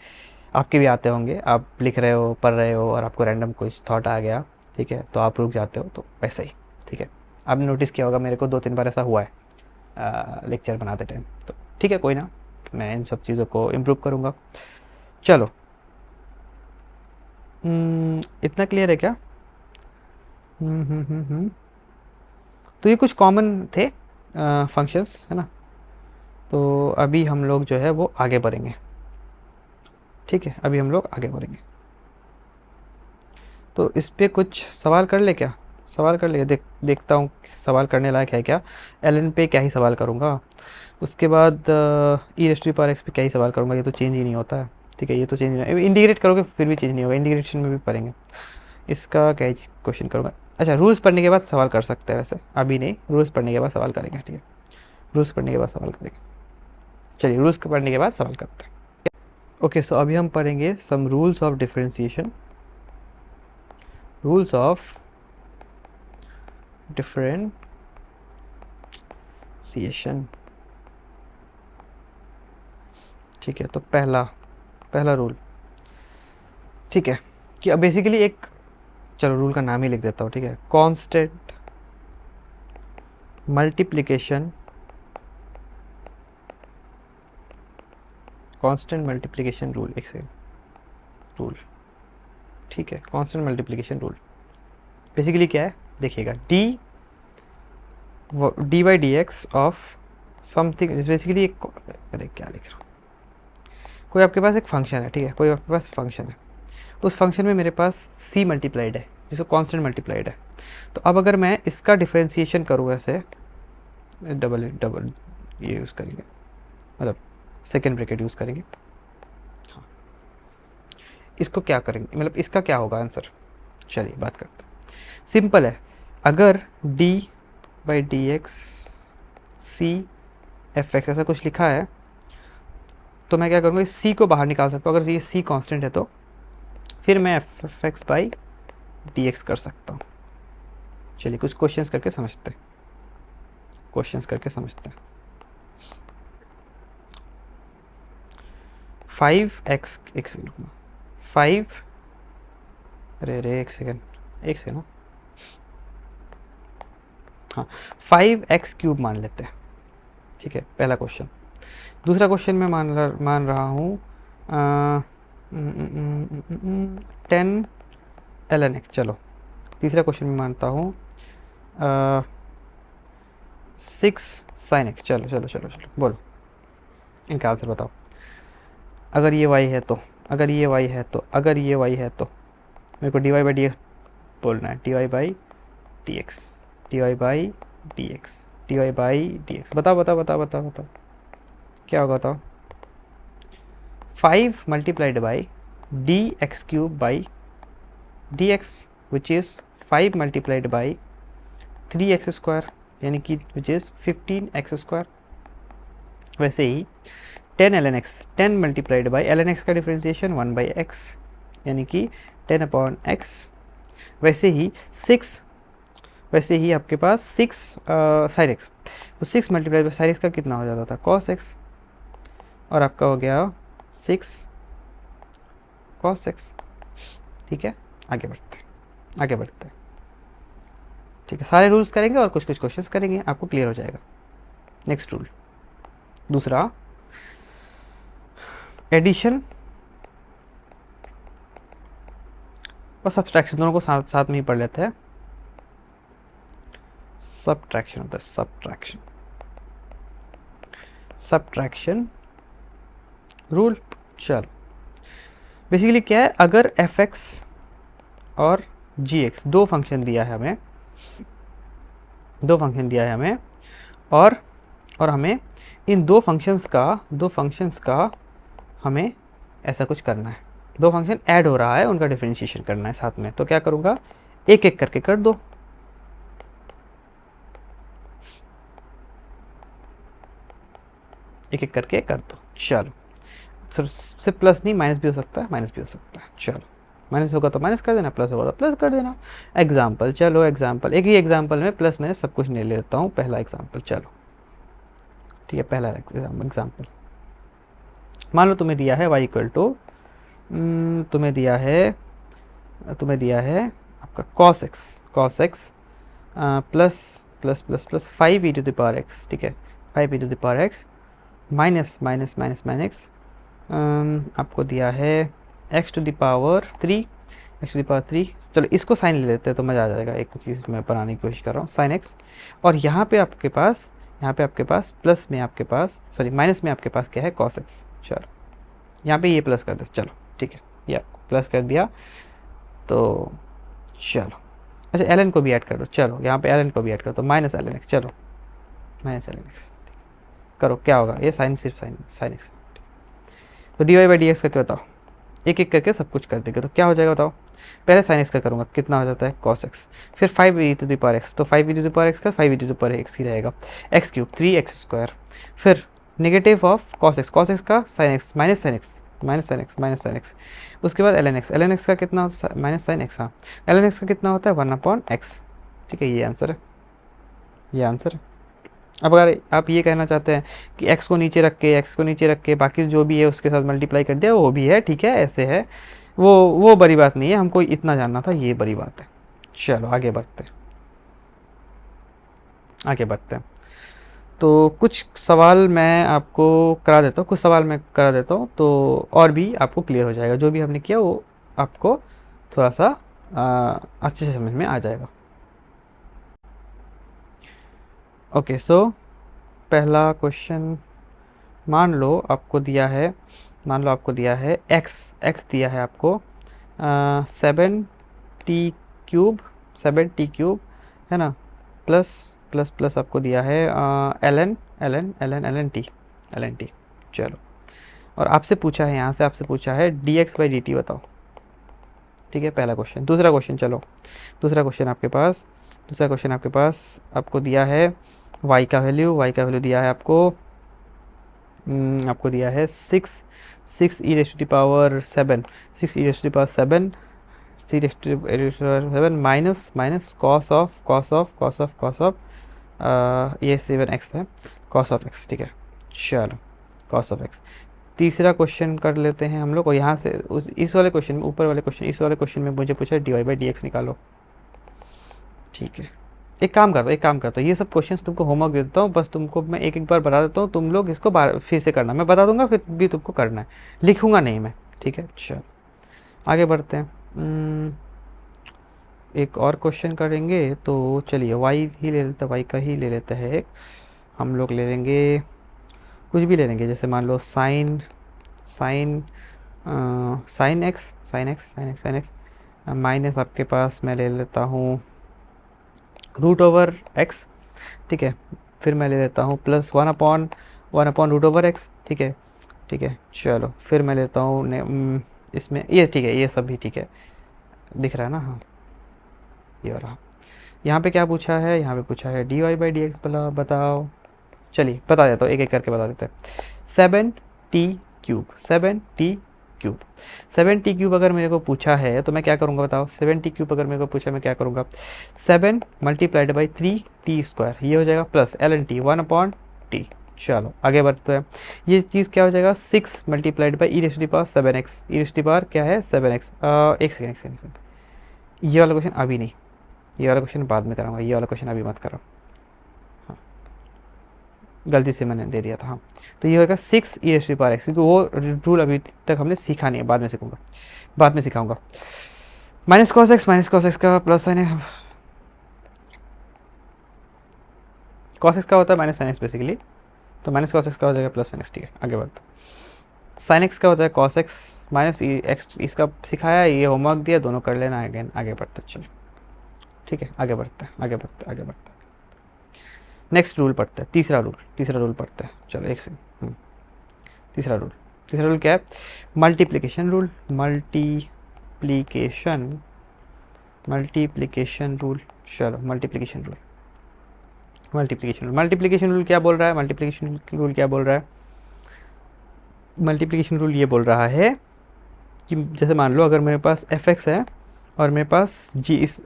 आपके भी आते होंगे, आप लिख रहे हो, पढ़ रहे हो, और आपको रैंडम कुछ थॉट आ गया, ठीक है, तो आप रुक जाते हो, तो वैसे ही, ठीक है। आपने नोटिस किया होगा, मेरे को 2-3 बार ऐसा हुआ है लेक्चर बनाते टाइम, तो ठीक है कोई ना, मैं इन सब चीज़ों को इम्प्रूव करूँगा। चलो इतना क्लियर है क्या, तो ये कुछ कॉमन थे फंक्शंस, है ना। तो अभी हम लोग जो है वो आगे बढ़ेंगे, ठीक है, अभी हम लोग आगे बढ़ेंगे। तो इस पे कुछ सवाल कर ले क्या, सवाल कर ले, देखता हूँ सवाल करने लायक है क्या। एल एन पे क्या ही सवाल करूँगा, उसके बाद ई रेस टू पावर एक्स पे क्या ही सवाल करूँगा, ये तो चेंज ही नहीं होता है, ठीक है, ये तो चेंज नहीं, इंटीग्रेट करोगे फिर भी चेंज नहीं होगा, इंटीग्रेशन में भी पढ़ेंगे। इसका क्या क्वेश्चन करूँगा, अच्छा रूल्स पढ़ने के बाद सवाल कर सकते हैं, वैसे अभी नहीं, रूल्स पढ़ने के बाद सवाल करेंगे, ठीक है, रूल्स पढ़ने के बाद सवाल करेंगे। चलिए रूल्स पढ़ने के बाद सवाल करते हैं। ओके, सो अभी हम पढ़ेंगे some rules of differentiation, rules of differentiation, ठीक है। तो पहला रूल, ठीक है, कि अब बेसिकली एक, चलो रूल का नाम ही लिख देता हूँ, ठीक है, constant multiplication, constant multiplication rule, एक सेकेंड, रूल, ठीक है, कांस्टेंट मल्टीप्लिकेशन रूल बेसिकली क्या है देखिएगा, D by d x of something is basically एक, अरे क्या लिख रहा हूँ, कोई आपके पास एक फंक्शन है, ठीक है, कोई आपके पास फंक्शन है, उस फंक्शन में मेरे पास c मल्टीप्लाइड है जिसको कांस्टेंट मल्टीप्लाइड है। तो अब अगर मैं इसका डिफरेंशिएशन करूँ ऐसे, डबल डबल ये यूज़ करेंगे, मतलब सेकेंड ब्रैकेट यूज़ करेंगे। हाँ, इसको क्या करेंगे, मतलब इसका क्या होगा आंसर, चलिए बात करते हैं। सिंपल है, अगर d by d x c f x ऐसा कुछ लिखा है तो मैं क्या करूँगा, इस c को बाहर निकाल सकता हूँ। अगर ये c कांस्टेंट है तो फिर मैं F x by d x कर सकता हूँ। चलिए कुछ क्वेश्चंस करके समझते हैं, क्वेश्चंस करके समझते हैं। 5x, एक सेकेंड रुकना, 5, अरे एक सेकेंड ना, हाँ 5x क्यूब मान लेते हैं, ठीक है, पहला क्वेश्चन। दूसरा क्वेश्चन मैं मान रहा हूँ 10 ln x। चलो तीसरा क्वेश्चन मैं मानता हूँ 6 sin x। चलो चलो चलो चलो बोलो इनका आंसर बताओ। अगर ये y है तो, अगर ये y है तो, अगर ये y है तो मेरे को dy बाई डी एक्स बोलना है, dy by d x, dy by d x, dy by d x. बताओ बताओ बताओ बताओ बताओ क्या होगा बताओ। 5 multiplied by d x cube by d x which is 5 multiplied by 3x square, यानी कि विच इज़ 15x स्क्वायर। वैसे ही 10 ln x, 10 multiplied by ln x का डिफ्रेंसिएशन 1 बाई एक्स, यानी कि 10 अपॉन x। वैसे ही 6, वैसे ही आपके पास 6 साइन x, तो 6 मल्टीप्लाइड बाई साइन x का कितना हो जाता था, cos x, और आपका हो गया 6 cos x। ठीक है, आगे बढ़ते हैं, आगे बढ़ते हैं। ठीक है, सारे रूल्स करेंगे और कुछ कुछ क्वेश्चंस करेंगे, आपको क्लियर हो जाएगा। नेक्स्ट रूल, दूसरा एडिशन और सब्सट्रैक्शन दोनों को साथ साथ में ही पढ़ लेते हैं। सब्ट्रैक्शन होता है, सब्ट्रैक्शन, सब्ट्रैक्शन रूल। चलो बेसिकली क्या है, अगर एफ एक्स और जी एक्स दो फंक्शन दिया है हमें, दो फंक्शन दिया है हमें, और हमें इन दो फंक्शंस का हमें ऐसा कुछ करना है, दो फंक्शन ऐड हो रहा है, उनका डिफरेंशिएशन करना है साथ में। तो क्या करूँगा, एक एक करके कर दो, एक एक करके कर दो। चलो सिर्फ प्लस नहीं, माइनस भी हो सकता है, माइनस भी हो सकता है। चलो माइनस होगा तो माइनस कर देना, प्लस होगा तो प्लस कर देना। एग्जाम्पल, चलो एग्जाम्पल, एक ही एग्जाम्पल में प्लस में सब कुछ नहीं ले लेता हूँ। पहला एग्जाम्पल, चलो ठीक है, पहला एग्जाम्पल मान लो तुम्हें दिया है y इक्वल टू, तुम्हें दिया है आपका cos x plus plus plus plus 5 e to the power x, ठीक है, 5 e to the power x minus minus minus minus आपको दिया है x to the power 3, x to the power 3। चलो इसको साइन ले लेते हैं तो मज़ा आ जाएगा, एक चीज़ मैं बनाने की कोशिश कर रहा हूँ, साइन x। और यहाँ पे आपके पास प्लस में आपके पास, सॉरी माइनस में आपके पास क्या है, cos x। चलो यहाँ पे ये प्लस कर दो, चलो ठीक है, या प्लस कर दिया तो चलो, अच्छा ln को भी ऐड कर दो, चलो यहाँ पे ln को भी ऐड कर दो, माइनस ln x, चलो माइनस ln x करो, क्या होगा, ये साइन, सिर्फ साइन x। तो d y by d x करके बताओ, एक एक करके सब कुछ कर देंगे तो क्या हो जाएगा बताओ। पहले साइन एक्स का करूँगा, कितना हो जाता है cos x, फिर 5 e to the power x, तो 5 e to the power x का 5 e to the power x ही रहेगा, x क्यूब 3x स्क्वायर, फिर नेगेटिव ऑफ cos x का sin x minus sin x minus sin x minus sin x, उसके बाद ln x का कितना होता है, माइनस sin x, हाँ ln x का कितना होता है 1 अपॉन x। ठीक है, ये आंसर है, ये आंसर है। अब अगर आप ये कहना चाहते हैं कि x को नीचे रख के बाकी जो भी है उसके साथ मल्टीप्लाई कर दिया, वो भी है, ठीक है, ऐसे है, वो बड़ी बात नहीं है, हमको इतना जानना था, ये बड़ी बात है। चलो आगे बढ़ते हैं, आगे बढ़ते हैं। तो कुछ सवाल मैं आपको करा देता हूँ, कुछ सवाल मैं करा देता हूँ, तो और भी आपको क्लियर हो जाएगा, जो भी हमने किया वो आपको थोड़ा सा अच्छे से समझ में आ जाएगा। ओके, सो पहला क्वेश्चन, मान लो आपको दिया है, एक्स दिया है आपको 7t³ 7t³ है ना, प्लस प्लस प्लस आपको दिया है ln t। चलो, और आपसे पूछा है, यहाँ से आपसे पूछा है dx/dt बताओ। ठीक है, पहला क्वेश्चन। दूसरा क्वेश्चन, चलो दूसरा क्वेश्चन आपके पास आपको दिया है y का वैल्यू दिया है आपको दिया है 6 माइनस कॉस ऑफ ये 7x है, कॉस ऑफ x। ठीक है, चलो कॉस ऑफ x। तीसरा क्वेश्चन कर लेते हैं हम लोग, और यहाँ से इस वाले क्वेश्चन में, ऊपर वाले क्वेश्चन, इस वाले क्वेश्चन में मुझे पूछा dy/dx निकालो। ठीक है, एक काम करता हूँ, ये सब क्वेश्चंस तुमको होमवर्क दे देता हूँ, बस तुमको मैं एक बार बता देता हूँ, तुम लोग इसको फिर से करना, मैं बता दूंगा फिर भी तुमको करना है, लिखूंगा नहीं मैं। ठीक है, चलो आगे बढ़ते हैं। एक और क्वेश्चन करेंगे, तो चलिए वाई ही ले लेते हैं, वाई का ही ले लेते हैं एक, हम लोग ले लेंगे कुछ भी ले लेंगे, जैसे मान लो साइन एक्स माइनस आपके पास मैं ले लेता हूँ √x। ठीक है, फिर मैं ले लेता हूँ प्लस 1/√x। ठीक है, चलो फिर मैं लेता हूँ इसमें ये, ठीक है, ये सब भी ठीक है, दिख रहा है ना, हाँ ये रहा। यहाँ पे क्या पूछा है, यहाँ पे पूछा है dy/dx बताओ। चलिए बता देता हूँ, एक एक करके बता देते हैं। 7t³ अगर मेरे को पूछा है तो मैं क्या करूँगा बताओ। 7t³ अगर मेरे को पूछा मैं क्या करूँगा, 7 × 3t², ये हो जाएगा प्लस ln t 1/t। चलो आगे बढ़ते हैं, ये चीज़ क्या हो जाएगा 6 × e⁻⁷x, क्या है 7x। एक सेकेंड, ये वाला क्वेश्चन अभी नहीं, ये वाला क्वेश्चन बाद में कराऊंगा, ये वाला क्वेश्चन अभी मत करो, हाँ गलती से मैंने दे दिया था। हाँ, तो ये होगा 6 e⁻⁷x, क्योंकि वो रूल अभी तक हमने सीखा नहीं है, बाद में सिखाऊंगा। माइनस कॉस एक्स का प्लस साइन है, कॉस एक्स का होता है माइनस साइन एक्स बेसिकली, तो माइनस कॉस एक्स का हो जाएगा प्लस साइन एक्स। ठीक है, आगे बढ़ते। साइन एक्स का होता है कॉस एक्स माइनस एक्स, इसका सिखाया, ये होमवर्क दिया, दोनों कर लेना। अगेन आगे बढ़ते चलो। ठीक है, आगे बढ़ते हैं। नेक्स्ट रूल पढ़ते हैं, तीसरा रूल पढ़ते हैं। चलो एक सेकंड, तीसरा रूल क्या है, मल्टीप्लिकेशन रूल। चलो मल्टीप्लिकेशन रूल क्या बोल रहा है, मल्टीप्लिकेशन रूल ये बोल रहा है कि जैसे मान लो अगर मेरे पास fx है और मेरे पास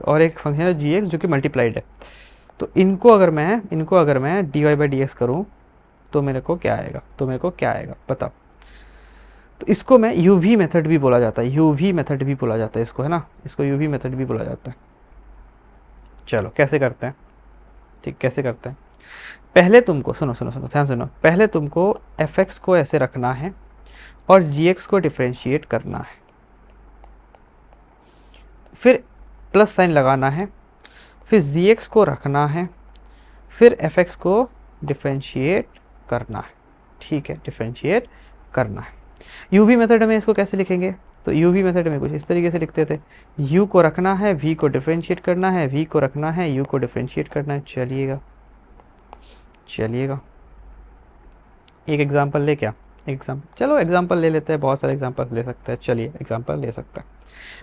और एक फंक्शन है gx जो कि मल्टीप्लाइड है, तो इनको अगर मैं dy/dx करूँ तो मेरे को क्या आएगा, बताओ। तो इसको मैं uv मेथड भी बोला जाता है, इसको, है ना, इसको uv मेथड भी बोला जाता है। चलो कैसे करते हैं, पहले तुमको सुनो, ध्यान सुनो, पहले तुमको fx को ऐसे रखना है और gx को डिफ्रेंशिएट करना है, फिर प्लस साइन लगाना है, फिर gx को रखना है, फिर fx को डिफ्रेंशिएट करना है। ठीक है, डिफ्रेंशिएट करना है। uv मेथड में इसको कैसे लिखेंगे, तो uv मेथड में कुछ इस तरीके से लिखते थे, u को रखना है, v को डिफ्रेंशिएट करना है, v को रखना है, u को डिफ्रेंशिएट करना है। चलिएगा एक एग्जांपल ले, क्या चलो एग्जांपल ले लेते हैं, बहुत सारे एग्जांपल ले सकते हैं। चलिए एग्जांपल ले सकते हैं।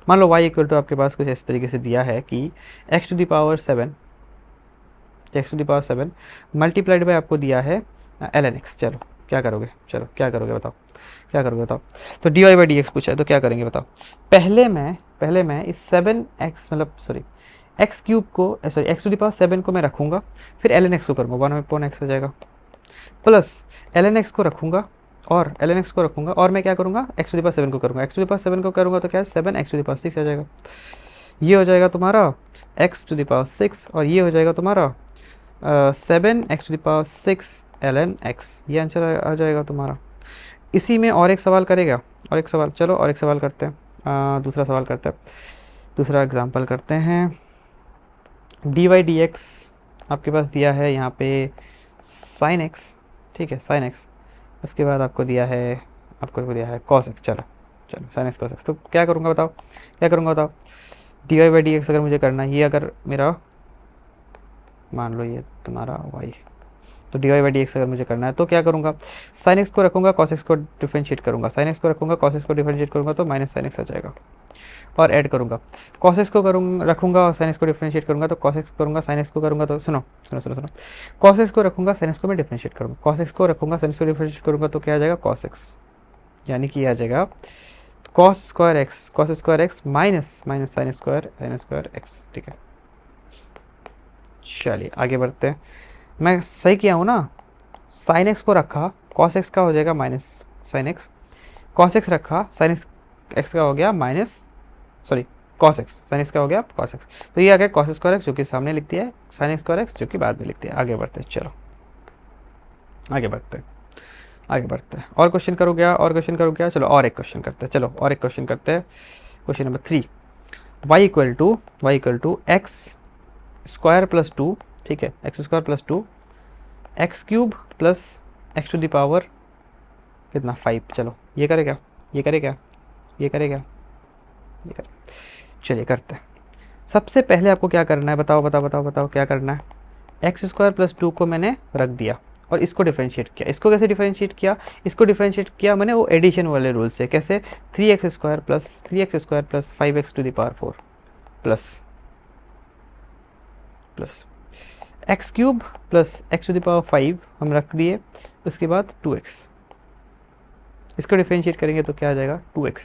मान लो y इक्वल टू आपके पास कुछ इस तरीके से दिया है कि x⁷ मल्टीप्लाइड बाय आपको दिया है ln x। चलो क्या करोगे बताओ, तो dy/dx पूछा है तो क्या करेंगे बताओ। पहले मैं इस 7x x³ को x⁷ को मैं रखूँगा, फिर ln x को करूँगा, 1/x हो जाएगा, प्लस ln x को रखूँगा और मैं क्या करूँगा x⁷ को करूँगा, x⁷ को करूँगा तो क्या है 7x⁶ आ जाएगा। ये हो जाएगा तुम्हारा x⁶ और ये हो जाएगा तुम्हारा 7x⁶ ln x, ये आंसर आ जाएगा तुम्हारा। इसी में और एक सवाल करेगा, चलो और एक सवाल करते हैं, दूसरा सवाल करते हैं, दूसरा एग्जांपल करते हैं। dy/dx आपके पास दिया है यहाँ पे साइन एक्स, ठीक है, साइन एक्स। उसके बाद आपको दिया है, आपको दिया है कॉस एक्स। चलो चलो, साइन एक्स कॉस एक्स। तो क्या करूँगा बताओ, क्या करूँगा बताओ। D y by d x अगर मुझे करना है, ये अगर मेरा मान लो ये तुम्हारा वाई, तो d y by d x अगर मुझे करना है तो क्या करूँगा, साइन एक्स को रखूँगा, कॉस एक्स को डिफरेंशिएट करूँगा, साइन एक्स को रखूँगा, कॉस एक्स को डिफरेंशिएट करूँगा तो माइनस साइन एक्स आ जाएगा, और ऐड करूँगा। कॉस एक्स को करूँगा, रखूँगा और साइन एक्स को डिफरेंशिएट करूँगा तो कॉस एक्स करूँगा, साइन एक्स को करूँगा तो सुनो सुनो सुनो सुनो, कॉस एक्स को रखूँगा, साइन एक्स को मैं डिफरेंशिएट करूँगा, कॉस एक्स को रखूँगा, साइन एक्स को डिफरेंशिएट करूँगा तो क्या आ जाएगा, कॉस एक्स, यानी कि आ जाएगा cos square x minus minus sine square x, ठीक है। चलिए आगे बढ़ते हैं। मैं सही किया हूँ ना, साइन एक्स को रखा, कॉस एक्स का हो जाएगा minus sine x, cos x रखा, साइन एक्स का हो गया minus, sorry cos x, sign x का हो गया कॉस एक्स, तो ये आ गया कॉस स्क्वायर एक्स जो कि सामने लिख दिया है, साइन स्क्वायर एक्स जो कि बाद में लिख दिया है। आगे बढ़ते हैं, चलो आगे बढ़ते हैं, आगे बढ़ते हैं। और क्वेश्चन करो क्या, और क्वेश्चन करो क्या, चलो और एक क्वेश्चन करते हैं, चलो और एक क्वेश्चन करते हैं। Question number 3, y equal to x square plus 2, ठीक है, x square plus 2, x cube plus x to the power कितना 5। चलो ये करे क्या, ये करे क्या, ये करे क्या, ये करे, चलिए करते हैं। सबसे पहले आपको क्या करना है, बताओ बताओ बताओ बताओ क्या करना है। एक्स स्क्वायर प्लस 2 को मैंने रख दिया और इसको डिफरेंशिएट किया। इसको कैसे डिफरेंशिएट किया, इसको डिफरेंशिएट किया मैंने वो एडिशन वाले रूल से। कैसे, 3x square plus 5x to the power 4 plus plus x cube plus x to the power 5 हम रख दिए। उसके बाद 2x, इसको डिफरेंशिएट करेंगे तो क्या आ जाएगा 2x,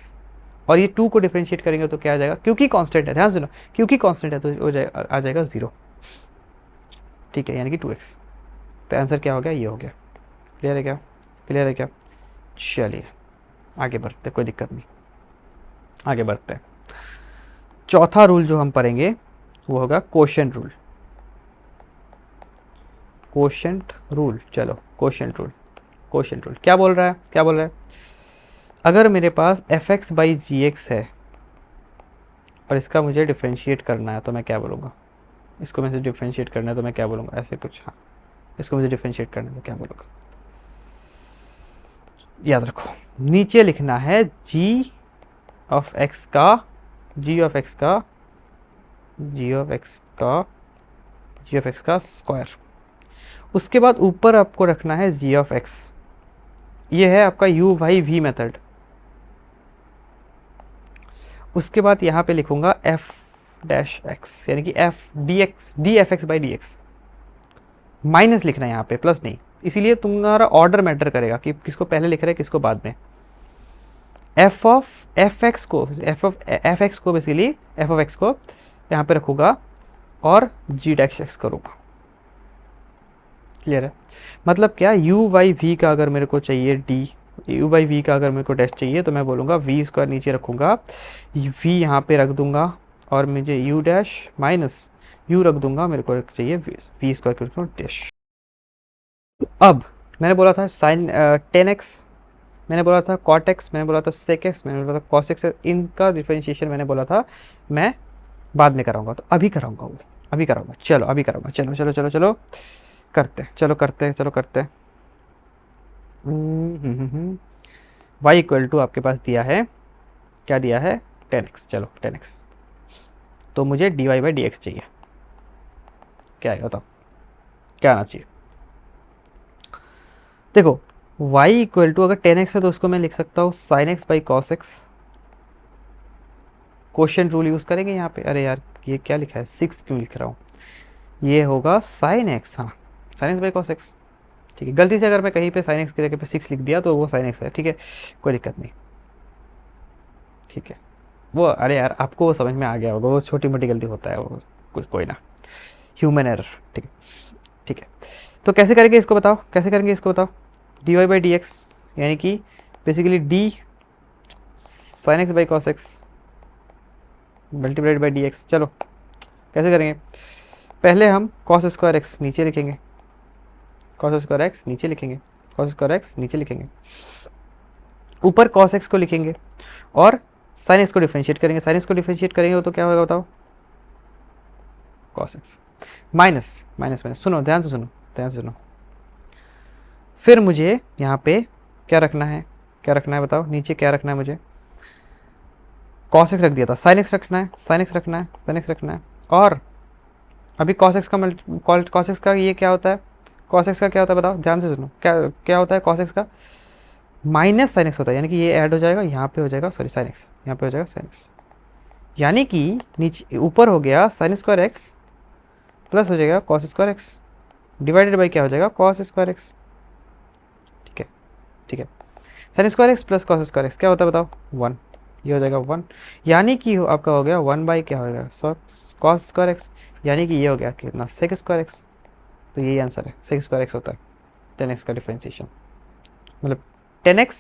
और ये 2 को डिफरेंशिएट करेंगे तो क्या आ जाएगा, क्योंकि कांस्टेंट है, ध्यान सुनो, क्योंकि कांस्टेंट है तो हो जाएगा, आ जाएगा 0, ठीक है, यानी कि 2x। तो आंसर क्या हो गया, ये हो गया। क्लियर है क्या, क्लियर है क्या। चलिए आगे बढ़ते, कोई दिक्कत नहीं, आगे बढ़ते हैं। चौथा रूल जो हम पढ़ेंगे वो होगा कोशेंट रूल। कोशेंट रूल, चलो कोशेंट रूल, कोशेंट रूल क्या बोल रहा है, क्या बोल रहा है, अगर मेरे पास f x by g x है और इसका मुझे डिफ्रेंशिएट करना है तो मैं क्या बोलूँगा, इसको मुझे डिफ्रेंशिएट करना है तो मैं क्या बोलूँगा, ऐसे कुछ, हाँ इसको मुझे डिफ्रेंशिएट करना है तो क्या बोलूँगा, याद रखो नीचे लिखना है जी ऑफ एक्स का, जी ऑफ एक्स का, जी ऑफ एक्स का, जी ऑफ एक्स का स्क्वायर। उसके बाद ऊपर आपको रखना है जी ऑफ एक्स, ये है आपका यू वाई वी मेथड। उसके बाद यहाँ पे लिखूंगा एफ डैश एक्स, यानी कि F D x, D F x by d x, minus लिखना है यहाँ पे, प्लस नहीं, इसीलिए तुम्हारा ऑर्डर मैटर करेगा कि किसको पहले लिख रहे हैं किसको बाद में। एफ ऑफ एफ एक्स को, एफ एक्स को बेसिकली एफ ऑफ एक्स को यहाँ पे रखूँगा और जी डैश एक्स करूँगा। क्लियर है, मतलब क्या, यू बाई वी का अगर मेरे को चाहिए डी, यू बाई वी का अगर मेरे को डैश चाहिए तो मैं बोलूँगा वी स्क्वायर नीचे रखूँगा, वी यहाँ पे रख दूँगा और मुझे यू डैश माइनस यू रख दूँगा, मेरे को चाहिए वी स्क्वायर के डैश। अब मैंने बोला था साइन 10x, मैंने बोला था कॉट एक्स, मैंने बोला था सेक एक्स, मैंने बोला था कॉस एक्स, इनका डिफरेंशिएशन मैंने बोला था मैं बाद में कराऊंगा, तो अभी कराऊंगा वो, अभी कराऊंगा, चलो अभी कराऊंगा, चलो चलो चलो चलो करते हैं, चलो करते हैं, चलो करते हैं। वाई इक्वल टू आपके पास दिया है, क्या दिया है 10x, चलो 10x, तो मुझे d y by d x चाहिए, क्या आएगा बताओ, क्या आना चाहिए। देखो y इक्वल टू अगर 10x है तो उसको मैं लिख सकता हूँ sign x by cos x, question rule use करेंगे यहाँ पे। अरे यार ये क्या लिखा है, 6 क्यों लिख रहा हूँ, ये होगा साइन एक्स, हाँ sign x by cos x, ठीक है। गलती से अगर मैं कहीं पे साइन एक्स की जगह पे 6 लिख दिया तो वो साइन एक्स है, ठीक है, कोई दिक्कत नहीं, ठीक है। वो अरे यार आपको वो समझ में आ गया होगा, वो छोटी मोटी गलती होता है वो, कोई ना, ह्यूमन एरर, ठीक है, ठीक है। तो कैसे करेंगे इसको बताओ, कैसे करेंगे इसको बताओ, d y by d x, यानी कि basically d sine x by cos x multiplied by d x. चलो कैसे करेंगे, पहले हम कॉस स्क्वायर एक्स नीचे लिखेंगे, कॉस स्क्वायर एक्स नीचे लिखेंगे, कॉस स्क्वायर एक्स नीचे लिखेंगे, ऊपर कॉस एक्स को लिखेंगे और साइन एक्स को डिफरेंशिएट करेंगे, साइन एक्स को डिफरेंशिएट करेंगे तो क्या होगा बताओ, cos x minus minus minus, सुनो ध्यान से सुनो, ध्यान से सुनो, फिर मुझे यहाँ पे क्या रखना है, क्या रखना है बताओ, नीचे क्या रखना है मुझे, cos x रख दिया था, sin x रखना है, sin x रखना है, sin x रखना है। और अभी cos x का cos x का ये क्या होता है, cos x का क्या होता है बताओ, ध्यान से सुनो, क्या क्या होता है cos x का, माइनस साइन एक्स होता है, यानी कि ये ऐड हो जाएगा यहाँ पे हो जाएगा, सॉरी साइन एक्स यहाँ पे हो जाएगा साइन एक्स, यानी कि नीचे ऊपर हो गया साइन स्क्वायर एक्स प्लस हो जाएगा cos square x divided by क्या हो जाएगा कॉस स्क्वायर एक्स। ठीक है, ठीक है, sine square x plus cos square x क्या होता है बताओ, 1, ये हो जाएगा 1, यानी कि आपका हो गया 1 बाई क्या हो गया कॉस स्क्वायर एक्स, यानी कि ये हो गया कितना सेक स्क्वायर एक्स। तो यही आंसर है, सेक स्क्वायर एक्स होता है 10x का डिफ्रेंसिएशन, मतलब 10x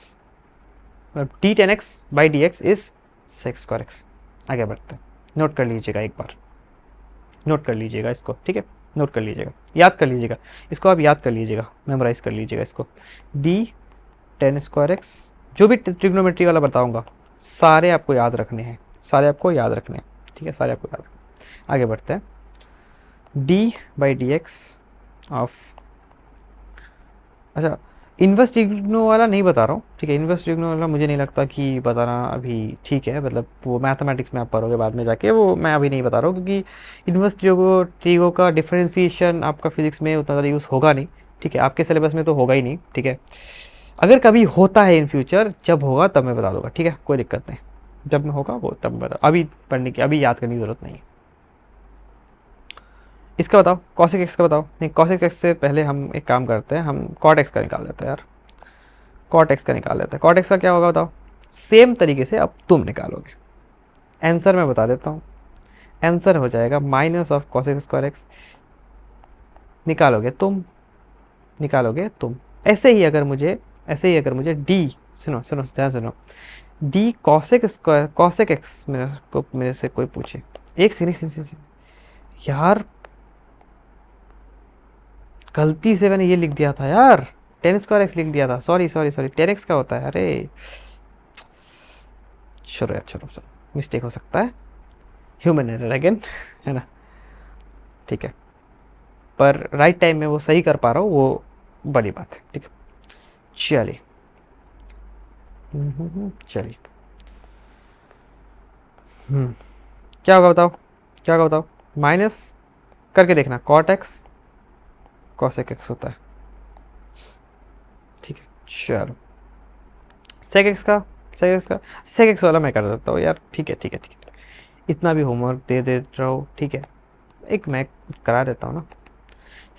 मतलब d 10x by d x is sec square x. आगे बढ़ते हैं, नोट कर लीजिएगा एक बार, नोट कर लीजिएगा इसको, ठीक है, नोट कर लीजिएगा, याद कर लीजिएगा इसको, आप याद कर लीजिएगा, मेमोराइज कर लीजिएगा इसको। डी 10 स्क्वायर एक्स, जो भी ट्रिग्नोमेट्री वाला बताऊंगा सारे आपको याद रखने हैं, सारे आपको याद रखने हैं, ठीक है, सारे आपको याद रखने। आगे बढ़ते हैं, D by d x of, अच्छा इन्वर्स ट्रिग्नो वाला नहीं बता रहा हूँ, ठीक है, इन्वर्स ट्रिग्नो वाला मुझे नहीं लगता कि बताना अभी ठीक है, मतलब वो मैथमेटिक्स में आप पढ़ोगे बाद में जाके, वो मैं अभी नहीं बता रहा हूँ, क्योंकि इन्वर्स ट्रिगो का डिफरेंशिएशन आपका फिजिक्स में उतना ज़्यादा यूज़ होगा नहीं, ठीक है, आपके सिलेबस में तो होगा ही नहीं, ठीक है, अगर कभी होता है इन फ्यूचर, जब होगा तब मैं बता दूंगा, ठीक है, कोई दिक्कत नहीं, जब में होगा वो तब मैं बता, अभी पढ़ने की, अभी याद करने की ज़रूरत नहीं है। इसका बताओ, कॉसेक एक्स का बताओ, नहीं कॉसेक एक्स से पहले हम एक काम करते हैं, हम कॉट एक्स का निकाल लेते हैं यार, कॉट एक्स का निकाल लेते हैं, कॉट एक्स का क्या होगा बताओ, सेम तरीके से अब तुम निकालोगे, आंसर मैं बता देता हूँ, आंसर हो जाएगा minus of cosec square x, निकालोगे तुम, निकालोगे तुम, ऐसे ही अगर मुझे, ऐसे ही अगर मुझे डी, सुनो सुनो ध्यान सुनो, D cosec square cosec x मेरे से कोई पूछे, एक सेकंड यार, गलती से मैंने ये लिख दिया था यार, 10 स्क्वायर एक्स लिख दिया था, सॉरी सॉरी सॉरी, 10 एक्स का होता है, अरे चलो यार, चलो चलो, मिस्टेक हो सकता है, ह्यूमन एरर अगेन, है ना, ठीक है, पर राइट टाइम में वो सही कर पा रहा हूँ, वो बड़ी बात है, ठीक है, चलिए, चलिए, क्या होगा बताओ, क्या होगा बताओ, माइनस करके देखना, कॉट एक्स कॉसेक एक्स होता है, ठीक है, चलो, सेक एक्स का, सेक एक्स का, सेक एक्स वाला मैं कर देता हूँ यार, ठीक है, ठीक है, ठीक है, इतना भी होमवर्क दे दे रहा हूँ, ठीक है, एक मैं करा देता हूँ ना,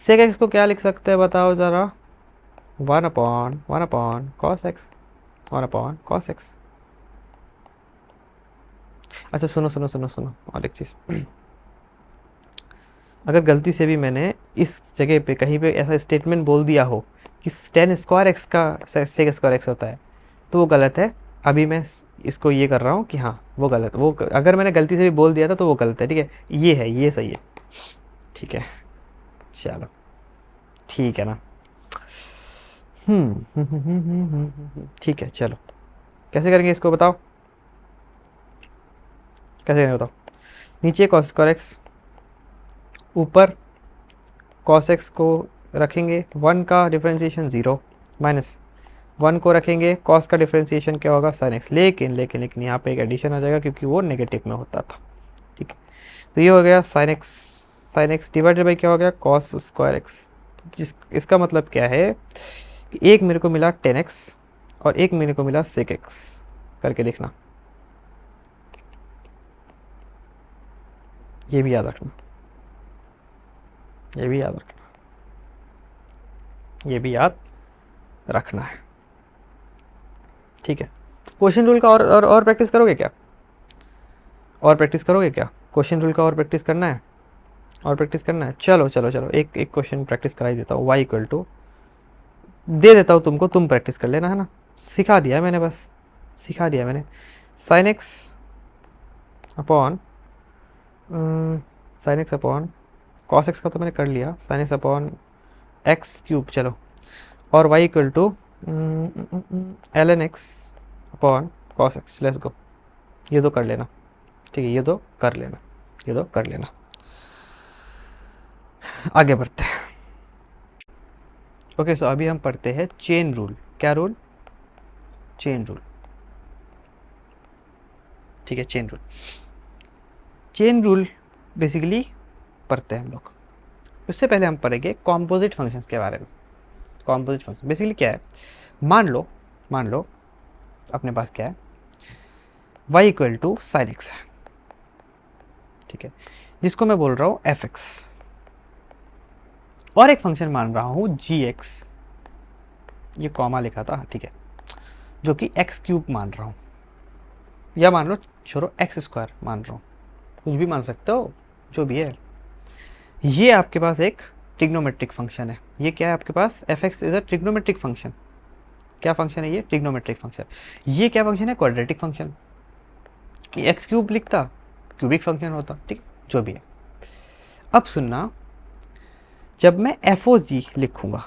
सेक एक्स को क्या लिख सकते हैं बताओ ज़रा, 1/1 कॉस एक्स, 1/cos एक्स। अच्छा सुनो सुनो सुनो सुनो, और एक चीज़, अगर गलती से भी मैंने इस जगह पे कहीं पे ऐसा स्टेटमेंट बोल दिया हो कि 10 स्क्वायर एक्स का सेक स्क्वायर एक्स होता है, तो वो गलत है, अभी मैं इसको ये कर रहा हूँ कि हाँ वो गलत, वो अगर मैंने गलती से भी बोल दिया था तो वो गलत है, ठीक है, ये है, ये सही है, ठीक है, चलो, ठीक है ना, ठीक है, चलो, कैसे करेंगे इसको बताओ, कैसे करेंगे बताओ, नीचे कॉस स्क्वायर एक्स, ऊपर कॉस एक्स को रखेंगे, 1 का डिफ्रेंशिएशन 0 माइनस 1 को रखेंगे, कॉस का डिफ्रेंशिएशन क्या होगा साइन एक्स, लेकिन लेकिन लेकिन यहाँ पे एक एडिशन आ जाएगा क्योंकि वो नेगेटिव में होता था, ठीक है, तो ये हो गया साइन एक्स डिवाइडेड बाई क्या हो गया कॉस स्क्वायर एक्स, जिस इसका मतलब क्या है कि एक मेरे को मिला 10x और एक मेरे को मिला sec x, करके देखना, ये भी याद रखना, ये भी याद रखना, ये भी याद रखना है, ठीक है, क्वेश्चन रूल का और प्रैक्टिस करोगे क्या, और प्रैक्टिस करोगे क्या, क्वेश्चन रूल का और प्रैक्टिस करना है, और प्रैक्टिस करना है, चलो चलो चलो, एक एक क्वेश्चन प्रैक्टिस करा ही देता हूँ, y इक्वल टू दे देता हूँ तुमको, तुम प्रैक्टिस कर लेना, है ना, सिखा दिया मैंने, बस सिखा दिया मैंने, sine x upon sine x upon cos x का तो मैंने कर लिया, sine x upon x cube, चलो, और y equal to l n x upon cos x, let's go, ये दो कर लेना, ठीक है, ये दो कर लेना, ये दो कर लेना, आगे बढ़ते हैं, ओके, सो अभी हम पढ़ते हैं चेन रूल। क्या रूल? Chain rule. ठीक है, chain rule. Chain rule basically पढ़ते हैं हम लोग। उससे पहले हम पढ़ेंगे कॉम्पोजिट फंक्शंस के बारे में। कॉम्पोजिट फंक्शन बेसिकली क्या है? मान लो अपने पास क्या है, y equal to sine x है, ठीक है, जिसको मैं बोल रहा हूँ एफ एक्स, और एक फंक्शन मान रहा हूँ जी एक्स, ये कॉमा लिखा था, ठीक है, जो कि एक्स क्यूब मान रहा हूँ, या मान लो छोड़ो एक्स स्क्वायर मान रहा हूँ, कुछ भी मान सकते हो, जो भी है। ये आपके पास एक ट्रिग्नोमेट्रिक फंक्शन है। ये क्या है आपके पास? F x is a trigonometric function. क्या फंक्शन है ये? Trigonometric function. ये क्या फंक्शन है? Quadratic function. ये एक्स क्यूब लिखता क्यूबिक फंक्शन होता, ठीक, जो भी है। अब सुनना, जब मैं एफ ओ जी लिखूंगा,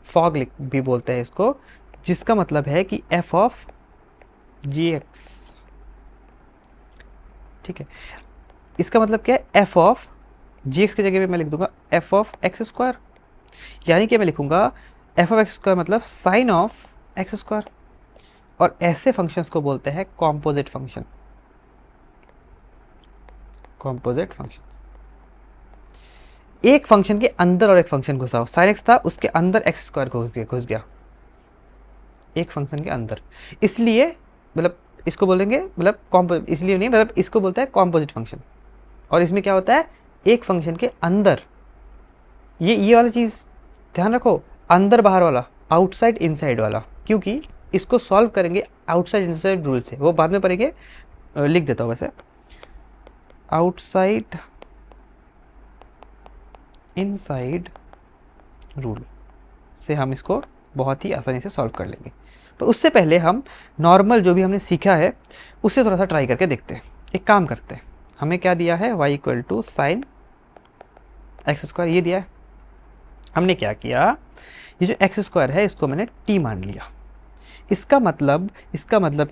फॉग लिख भी बोलते हैं इसको, जिसका मतलब है कि एफ ऑफ जी एक्स, ठीक है, इसका मतलब क्या है? एफ ऑफ जी एक्स की जगह पे मैं लिख दूंगा एफ ऑफ एक्स स्क्वायर, यानी कि मैं लिखूंगा एफ ऑफ एक्स स्क्वायर मतलब साइन ऑफ एक्स स्क्वायर। और ऐसे फंक्शंस को बोलते हैं कॉम्पोजिट फंक्शन। कॉम्पोजिट फंक्शन, एक फंक्शन के अंदर और एक फंक्शन घुसा हो। साइन एक्स था, उसके अंदर एक्स स्क्वायर घुस गया एक फंक्शन के अंदर, इसलिए मतलब इसको बोलेंगे, मतलब इसलिए नहीं, मतलब इसको बोलते हैं कॉम्पोजिट फंक्शन। और इसमें क्या होता है? एक फंक्शन के अंदर, ये वाला चीज़ ध्यान रखो, अंदर बाहर वाला, आउटसाइड इनसाइड वाला, क्योंकि इसको सॉल्व करेंगे आउटसाइड इनसाइड रूल से, वो बाद में पढ़ेंगे, लिख देता हूँ वैसे, आउटसाइड इनसाइड रूल से हम इसको बहुत ही आसानी से सॉल्व कर लेंगे। पर उससे पहले हम नॉर्मल जो भी हमने सीखा है उससे थोड़ा सा ट्राई करके देखते हैं। एक काम करते हैं, हमें क्या दिया है? y equal to sine x square, ये दिया है। हमने क्या किया, ये जो एक्स स्क्वायर है इसको मैंने t मान लिया। इसका मतलब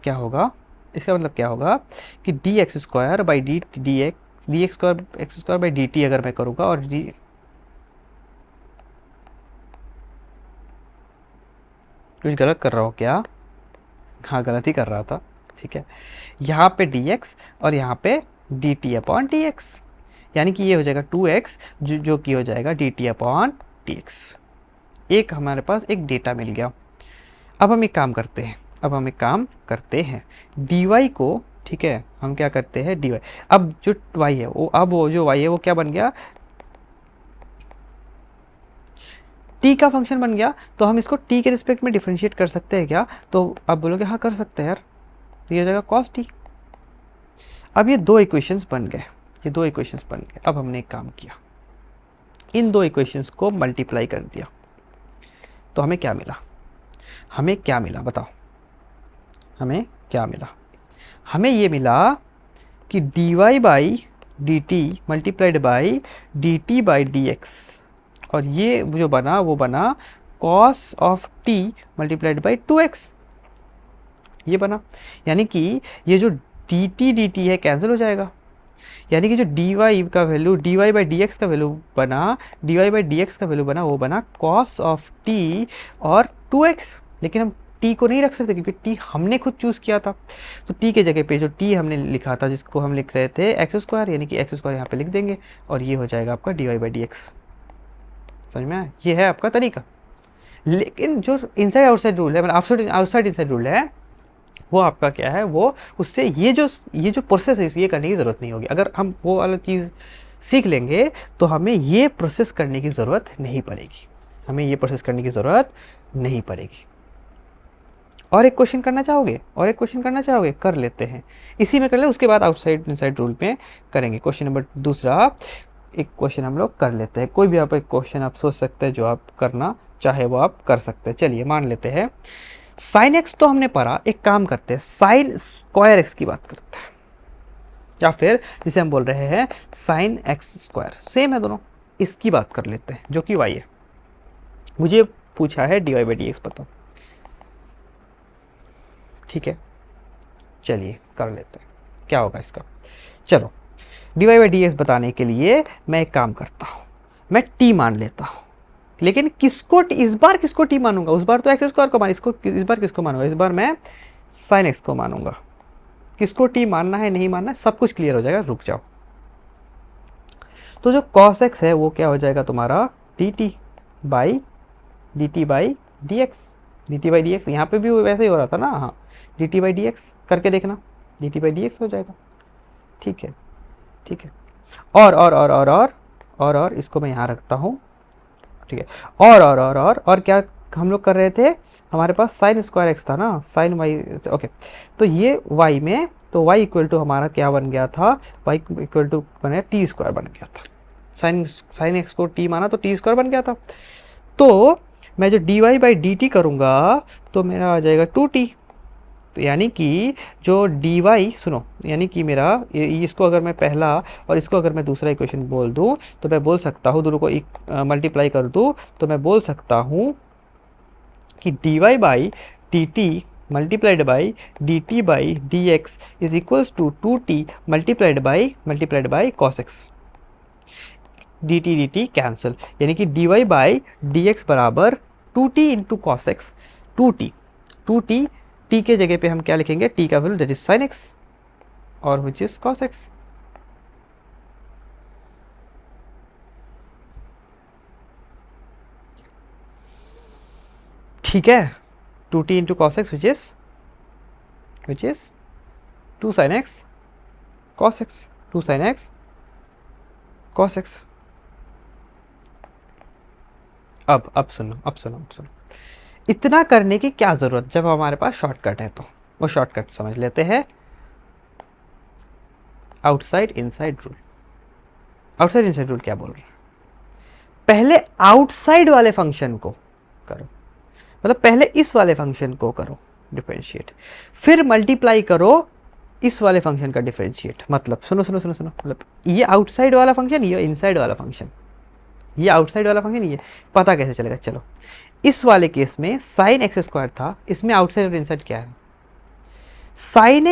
क्या होगा? इसका मतलब क्या होगा कि D x square by d x square by d T अगर मैं करूँगा, और डी कुछ गलत कर रहा हो क्या? हाँ, गलत ही कर रहा था, ठीक है। यहाँ पे dx और यहाँ पे dt अपॉन dx, यानी कि ये हो जाएगा 2x जो कि हो जाएगा dt अपॉन dx। एक हमारे पास एक डेटा मिल गया। अब हम एक काम करते हैं, dy को, ठीक है, हम क्या करते हैं, dy, अब जो y है वो जो y है वो क्या बन गया? t का फंक्शन बन गया। तो हम इसको t के रिस्पेक्ट में डिफरेंशिएट कर सकते हैं क्या? तो आप बोलोगे हाँ कर सकते हैं यार, तो ये हो जाएगा cos t। अब ये दो इक्वेशंस बन गए, अब हमने एक काम किया, इन दो इक्वेशंस को मल्टीप्लाई कर दिया, तो हमें क्या मिला? बताओ, हमें क्या मिला? हमें ये मिला कि dy by d t multiplied by d t by d x, और ये जो बना वो बना cos of t multiplied by 2x, ये बना। यानी कि ये जो dt है कैंसिल हो जाएगा, यानी कि जो dy का value, dy by d x का वैल्यू बना, वो बना cos ऑफ t और 2x। लेकिन हम t को नहीं रख सकते क्योंकि t हमने खुद चूज़ किया था। तो t के जगह पे जो t हमने लिखा था, जिसको हम लिख रहे थे एक्स स्क्वायर, यानी कि एक्स स्क्वायर यहाँ पे लिख देंगे, और ये हो जाएगा आपका dy बाई डी एक्स। समझ में आया? ये है आपका तरीका। लेकिन जो इनसाइड आउटसाइड रूल है, मतलब आउटसाइड इनसाइड रूल है, वो आपका क्या है, वो उससे ये जो प्रोसेस है ये करने की ज़रूरत नहीं होगी। अगर हम वो वाला चीज़ सीख लेंगे तो हमें ये प्रोसेस करने की ज़रूरत नहीं पड़ेगी। और एक क्वेश्चन करना चाहोगे? कर लेते हैं, इसी में कर ले, उसके बाद आउटसाइड इनसाइड रूल पे करेंगे। क्वेश्चन नंबर दूसरा, एक क्वेश्चन हम लोग कर लेते हैं। कोई भी आप एक क्वेश्चन आप सोच सकते हैं, जो आप करना चाहे वो आप कर सकते हैं। चलिए मान लेते हैं साइन एक्स तो हमने पढ़ा, एक काम करते हैं साइन स्क्वायर एक्स की बात करते हैं, या फिर जिसे हम बोल रहे हैं साइन एक्स स्क्वायर, सेम है दोनों, इसकी बात कर लेते हैं, जो कि y है। मुझे पूछा है dy बाई डी एक्स बताओ, ठीक है, चलिए कर लेते हैं, क्या होगा इसका। चलो, dy बाई डी एक्स बताने के लिए मैं एक काम करता हूँ, मैं t मान लेता हूँ, लेकिन किसको इस बार किसको टी मानूंगा, उस बार तो एक्स स्क्वायर को मान, इसको इस बार किसको मानूंगा, इस बार मैं साइन एक्स को मानूंगा। किसको टी मानना है नहीं मानना है सब कुछ क्लियर हो जाएगा, रुक जाओ। तो जो कॉस एक्स है वो क्या हो जाएगा तुम्हारा D t by d t by d x, d t by d x, यहाँ पर भी वैसे ही हो रहा था ना, हाँ D t by d x करके देखना, D t by d x हो जाएगा। ठीक है ठीक है, और इसको मैं यहाँ रखता हूँ। ठीक है, और क्या हम लोग कर रहे थे, हमारे पास साइन स्क्वायर एक्स था ना, साइन वाई, ओके। तो ये वाई में, तो वाई इक्वल टू हमारा क्या बन गया था, वाई इक्वल टू बने टी स्क्वायर बन गया था। साइन एक्स को टी माना तो टी स्क्वायर बन गया था। तो मैं जो d y by d t करूँगा तो मेरा आ जाएगा 2t। तो यानी कि जो डी वाई, सुनो, यानी कि मेरा इसको अगर मैं पहला और इसको अगर मैं दूसरा इक्वेशन बोल दूँ तो मैं बोल सकता हूँ, दोनों को मल्टीप्लाई कर दूँ तो मैं बोल सकता हूँ कि d y by d t multiplied by d t by d x is equals to 2t multiplied by cos x. D t cancel, यानी कि d y by d x बराबर 2t into cos x. 2t t के जगह पे हम क्या लिखेंगे, t का value that is sine x और विच इज कॉस एक्स। ठीक है, 2t into cos x which is 2 sine x cos x, 2 sine x cos x. अब सुनो, इतना करने की क्या ज़रूरत जब हमारे पास शॉर्टकट है, तो वो शॉर्टकट समझ लेते हैं। Outside inside rule. Outside inside rule क्या बोल रहा है, पहले आउटसाइड वाले फंक्शन को करो, मतलब पहले इस वाले फंक्शन को करो डिफरेंशिएट, फिर मल्टीप्लाई करो इस वाले फंक्शन का डिफरेंशिएट। मतलब सुनो, मतलब ये आउटसाइड वाला फंक्शन, ये इनसाइड वाला फंक्शन, ये आउटसाइड वाला फंक्शन, ये पता कैसे चलेगा। चलो, इस वाले केस में साइन एक्स स्क्वायर था, इसमें आउटसाइड और इनसाइड क्या है, साइन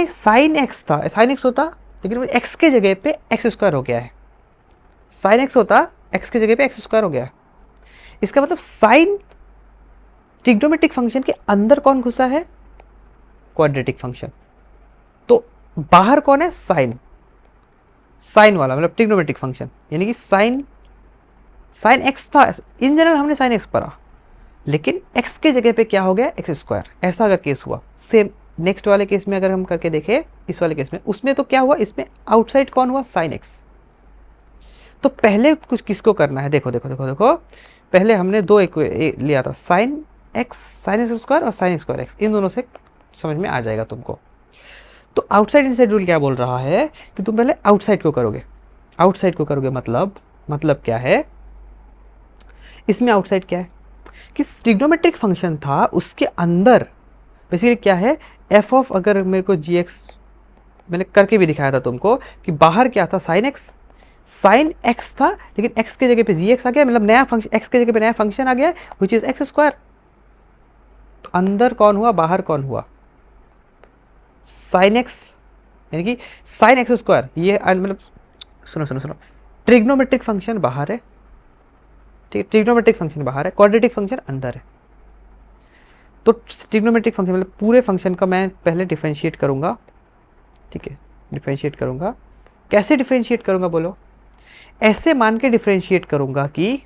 एक्स था, साइन एक्स होता लेकिन वो एक्स के जगह पे एक्स स्क्वायर हो गया है, साइन एक्स होता एक्स के जगह पे एक्स स्क्वायर हो गया है। इसका मतलब साइन ट्रिग्नोमेट्रिक फंक्शन के अंदर कौन घुसा है, क्वाड्रेटिक फंक्शन। तो बाहर कौन है, साइन वाला, मतलब ट्रिग्नोमेट्रिक फंक्शन, यानी कि साइन एक्स था, इन जनरल हमने साइन एक्स पढ़ा, लेकिन x के जगह पे क्या हो गया, एक्स स्क्वायर। ऐसा अगर केस हुआ, सेम नेक्स्ट वाले केस में अगर हम करके देखें, इस वाले केस में, उसमें तो क्या हुआ, इसमें आउटसाइड कौन हुआ, साइन एक्स। तो पहले कुछ किसको करना है, देखो, पहले हमने दो लिया था, साइन एक्स स्क्वायर और साइन स्क्वायर एक्स, इन दोनों से समझ में आ जाएगा तुमको। तो आउटसाइड इनसाइड रूल क्या बोल रहा है कि तुम पहले आउटसाइड को करोगे, मतलब क्या है, इसमें आउटसाइड क्या है कि ट्रिग्नोमेट्रिक फंक्शन था, उसके अंदर बेसिकली क्या है, एफ ऑफ, अगर मेरे को जी एक्स, मैंने करके भी दिखाया था तुमको कि बाहर क्या था, साइन एक्स था, लेकिन एक्स के जगह पे जी एक्स आ गया, मतलब नया फंक्शन, एक्स के जगह पे नया फंक्शन आ गया विच इज एक्स स्क्वायर। तो अंदर कौन हुआ, बाहर कौन हुआ, साइन एक्स, यानी कि साइन एक्स स्क्वायर। ये मतलब सुनो, ट्रिग्नोमेट्रिक फंक्शन बाहर है, ट्रिग्नोमेट्रिक फंक्शन बाहर है, क्वाड्रेटिक फंक्शन अंदर है। तो ट्रिग्नोमेट्रिक फंक्शन मतलब पूरे फंक्शन का मैं पहले डिफरेंशिएट करूंगा, ठीक है, डिफरेंशिएट करूंगा। कैसे डिफरेंशिएट करूंगा बोलो, ऐसे मान के डिफरेंशिएट करूंगा कि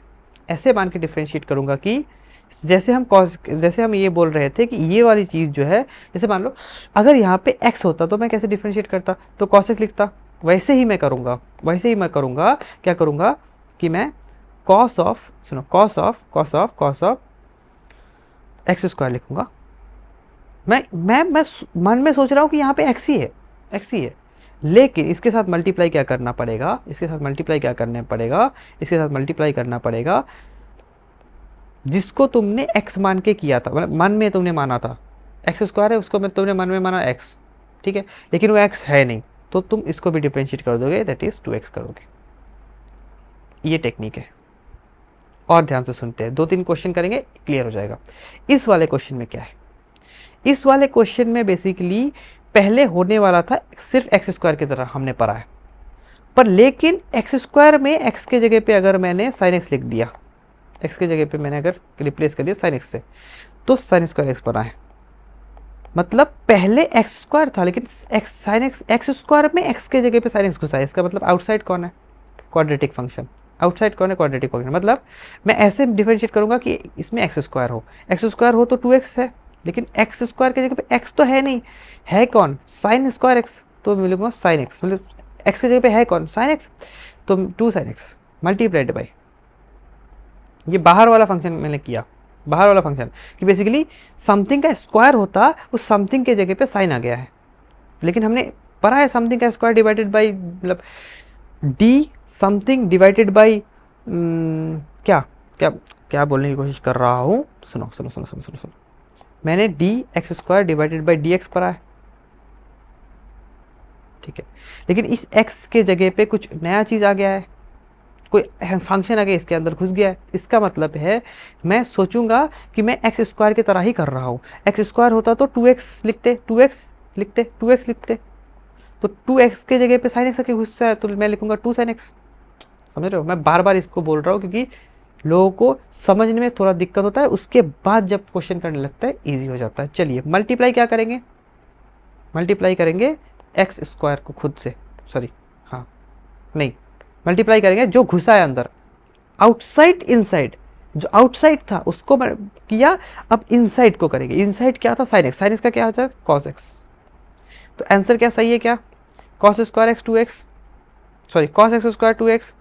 जैसे हम ये बोल रहे थे कि ये वाली चीज़ जो है, जैसे मान लो अगर यहाँ पे x होता तो मैं कैसे डिफरेंशिएट करता, तो cos x लिखता, वैसे ही मैं करूँगा, क्या करूँगा कि मैं cos ऑफ एक्स स्क्वायर लिखूंगा। मैं मन में सोच रहा हूँ कि यहाँ पे x ही है, लेकिन इसके साथ मल्टीप्लाई क्या करना पड़ेगा, इसके साथ मल्टीप्लाई करना पड़ेगा जिसको तुमने x मान के किया था, मतलब मन में तुमने माना था एक्स स्क्वायर है, उसको तुमने मन में माना x, ठीक है, लेकिन वो x है नहीं, तो तुम इसको भी डिफरेंशिएट कर दोगे, दैट इज 2x करोगे। ये टेक्निक है, और ध्यान से सुनते हैं, 2-3 क्वेश्चन करेंगे, क्लियर हो जाएगा। इस वाले क्वेश्चन में क्या है, इस वाले क्वेश्चन में बेसिकली पहले होने वाला था सिर्फ एक्स स्क्वायर की तरह हमने पढ़ा है, पर लेकिन एक्स स्क्वायर में एक्स के जगह पे अगर मैंने साइन एक्स लिख दिया, एक्स की जगह पे मैंने अगर रिप्लेस कर दिया साइन एक्स से, तो साइन स्क्वायर एक्स बना है। मतलब पहले एक्स स्क्वायर था, लेकिन एक्स साइन एक्स स्क्वायर में एक्स के जगह पे साइन एक्स घुसा है। इसका मतलब आउटसाइड कौन है? Quadratic function. आउटसाइड कौन है? Quadratic function. मतलब मैं ऐसे डिफरेंशिएट करूंगा कि इसमें एक्स स्क्वायर हो, एक्स स्क्वायर हो तो 2x है, लेकिन एक्स स्क्वायर की जगह पे एक्स तो है नहीं, है कौन? Sine square x. तो मैं लिखूंगा साइन एक्स, मतलब एक्स की जगह पे है कौन? साइन एक्स, तो 2 साइन एक्स मल्टीप्लाइड बाई, ये बाहर वाला फंक्शन मैंने किया, बाहर वाला फंक्शन कि बेसिकली समथिंग का स्क्वायर होता, उस समथिंग के जगह पे साइन आ गया है। लेकिन हमने पढ़ा है समथिंग का स्क्वायर डिवाइडेड बाई, मतलब डी समथिंग डिवाइडेड बाई क्या क्या क्या बोलने की कोशिश कर रहा हूँ, सुनो सुनो सुनो सुनो सुनो सुनो, मैंने D x square divided by d x पढ़ा है, ठीक है। लेकिन इस एक्स के जगह पे कुछ नया चीज़ आ गया है, कोई फंक्शन आ गया इसके अंदर घुस गया है। इसका मतलब है मैं सोचूंगा कि मैं एक्स स्क्वायर की तरह ही कर रहा हूँ। एक्स स्क्वायर होता तो 2x लिखते, 2x लिखते, 2x लिखते, तो 2x के जगह पे साइन एक्स आके घुसता है, तो मैं लिखूंगा 2 साइन एक्स। समझ रहे हो? मैं बार बार इसको बोल रहा हूँ क्योंकि लोगों को समझने में थोड़ा दिक्कत होता है, उसके बाद जब क्वेश्चन करने लगता है ईजी हो जाता है। चलिए मल्टीप्लाई क्या करेंगे? मल्टीप्लाई करेंगे एक्स स्क्वायर को खुद से, सॉरी हाँ नहीं, मल्टीप्लाई करेंगे जो घुसा है अंदर, आउटसाइड इनसाइड, जो आउटसाइड था उसको किया, अब इनसाइड को करेंगे। इनसाइड क्या था? साइन एक्स, साइन एक्स का क्या होता है? Cos x. तो आंसर क्या सही है? क्या? Cos square x 2x, sorry cos x square 2x,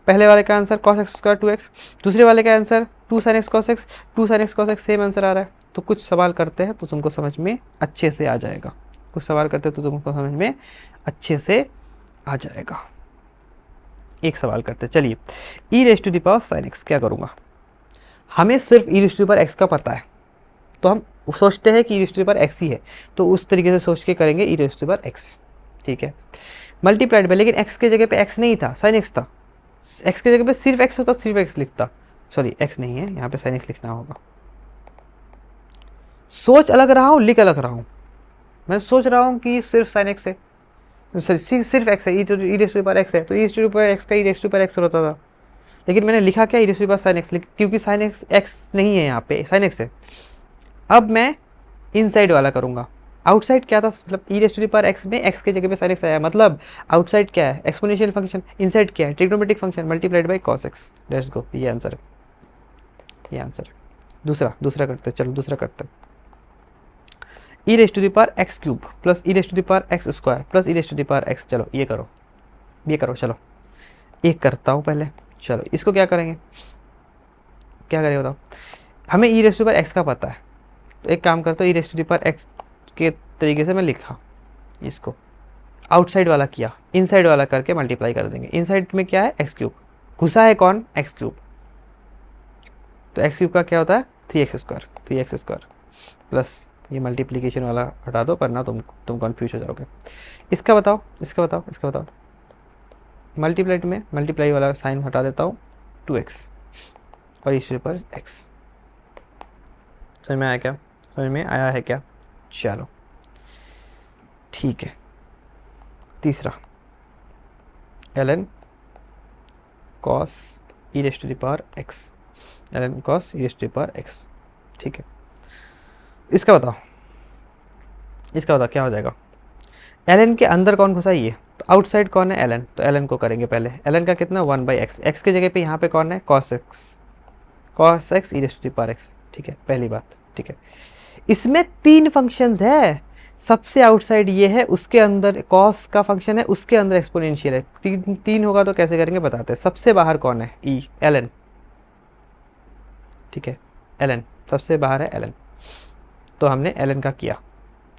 पहले वाले का answer cos x square 2x, दूसरे वाले का answer 2 sine x cos x, 2 sine x cos x, same answer आ रहा है। तो कुछ सवाल करते हैं तो तुमको समझ में अच्छे से आ जाएगा, कुछ सवाल करते हैं तो तुमको समझ में अच्छे से आ जाएगा। एक सवाल करते, चलिए e raise to the power sine x क्या करूँगा? हमें सिर्फ e raise to the power x का पता है, तो हम सोचते हैं कि e raise to the power x ही है, तो उस तरीके से सोच के करेंगे e raise to the power x, ठीक है। मल्टीप्लाइड बाय, लेकिन एक्स के जगह पे एक्स नहीं था, साइन एक्स था। एक्स की जगह पे सिर्फ एक्स होता, सिर्फ एक्स लिखता, सॉरी एक्स नहीं है यहाँ पे, साइन एक्स लिखना होगा। सोच अलग रहा हूँ, लिख अलग रहा हूँ। मैं सोच रहा हूँ कि सिर्फ साइन एक्स है, सॉरी सिर्फ एक्स है, e raise to the power x है, तो e raise to the power x का e raise to the power x होता था। लेकिन मैंने लिखा क्या? E raise to the power sine x, क्योंकि साइन एक्स एक्स नहीं है यहाँ पे, साइन एक्स है। अब मैं इनसाइड वाला करूँगा। आउटसाइड क्या था? मतलब e raise to the power x में एक्स की जगह पे साइन एक्स आया, मतलब आउटसाइड क्या है? Exponential function. इनसाइड क्या है? Trigonometric function multiplied by cos x. Let's go, ये आंसर है, ये आंसर है। दूसरा करते, चलो दूसरा करते। E raise to the power x cube plus e raise to the power x square plus e raise to the power x. चलो ये करो, ये करो, चलो एक करता हूँ पहले। चलो इसको क्या करेंगे, क्या करें बताओ? हमें e raise to the power x का पता है, तो एक काम करता हूँ, e raise to the power x के तरीके से मैं लिखा, इसको आउटसाइड वाला किया, इनसाइड वाला करके मल्टीप्लाई कर देंगे। इनसाइड में क्या है? एक्स क्यूब, घुसा है कौन? एक्स क्यूब, तो एक्स क्यूब का क्या होता है? 3x square, 3x square plus ये मल्टीप्लीकेशन वाला हटा दो, वरना तुम कन्फ्यूज हो जाओगे। इसका बताओ, इसका बताओ, इसका बताओ। मल्टीप्लाइड में मल्टीप्लाई वाला साइन हटा देता हूँ, 2x और इस पर x। समझ में आया क्या? समझ में आया है क्या? चलो ठीक है। तीसरा ln cos e raise to the power x, ln cos e raise to the power x, ठीक है। इसका बताओ, इसका बताओ क्या हो जाएगा? ln के अंदर कौन घुसा? ये, तो आउटसाइड कौन है? ln, तो ln को करेंगे पहले। ln का कितना? 1/x, x की जगह पे यहाँ पे कौन है? cos x e raise to the power x, ठीक है, पहली बात, ठीक है। इसमें 3 फंक्शंस है, सबसे आउटसाइड ये है, उसके अंदर कॉस का फंक्शन है, उसके अंदर एक्सपोनेंशियल है। तीन होगा तो कैसे करेंगे बताते हैं। सबसे बाहर कौन है? ई, ln, ठीक है, ln सबसे बाहर है, ln, तो हमने ln का किया,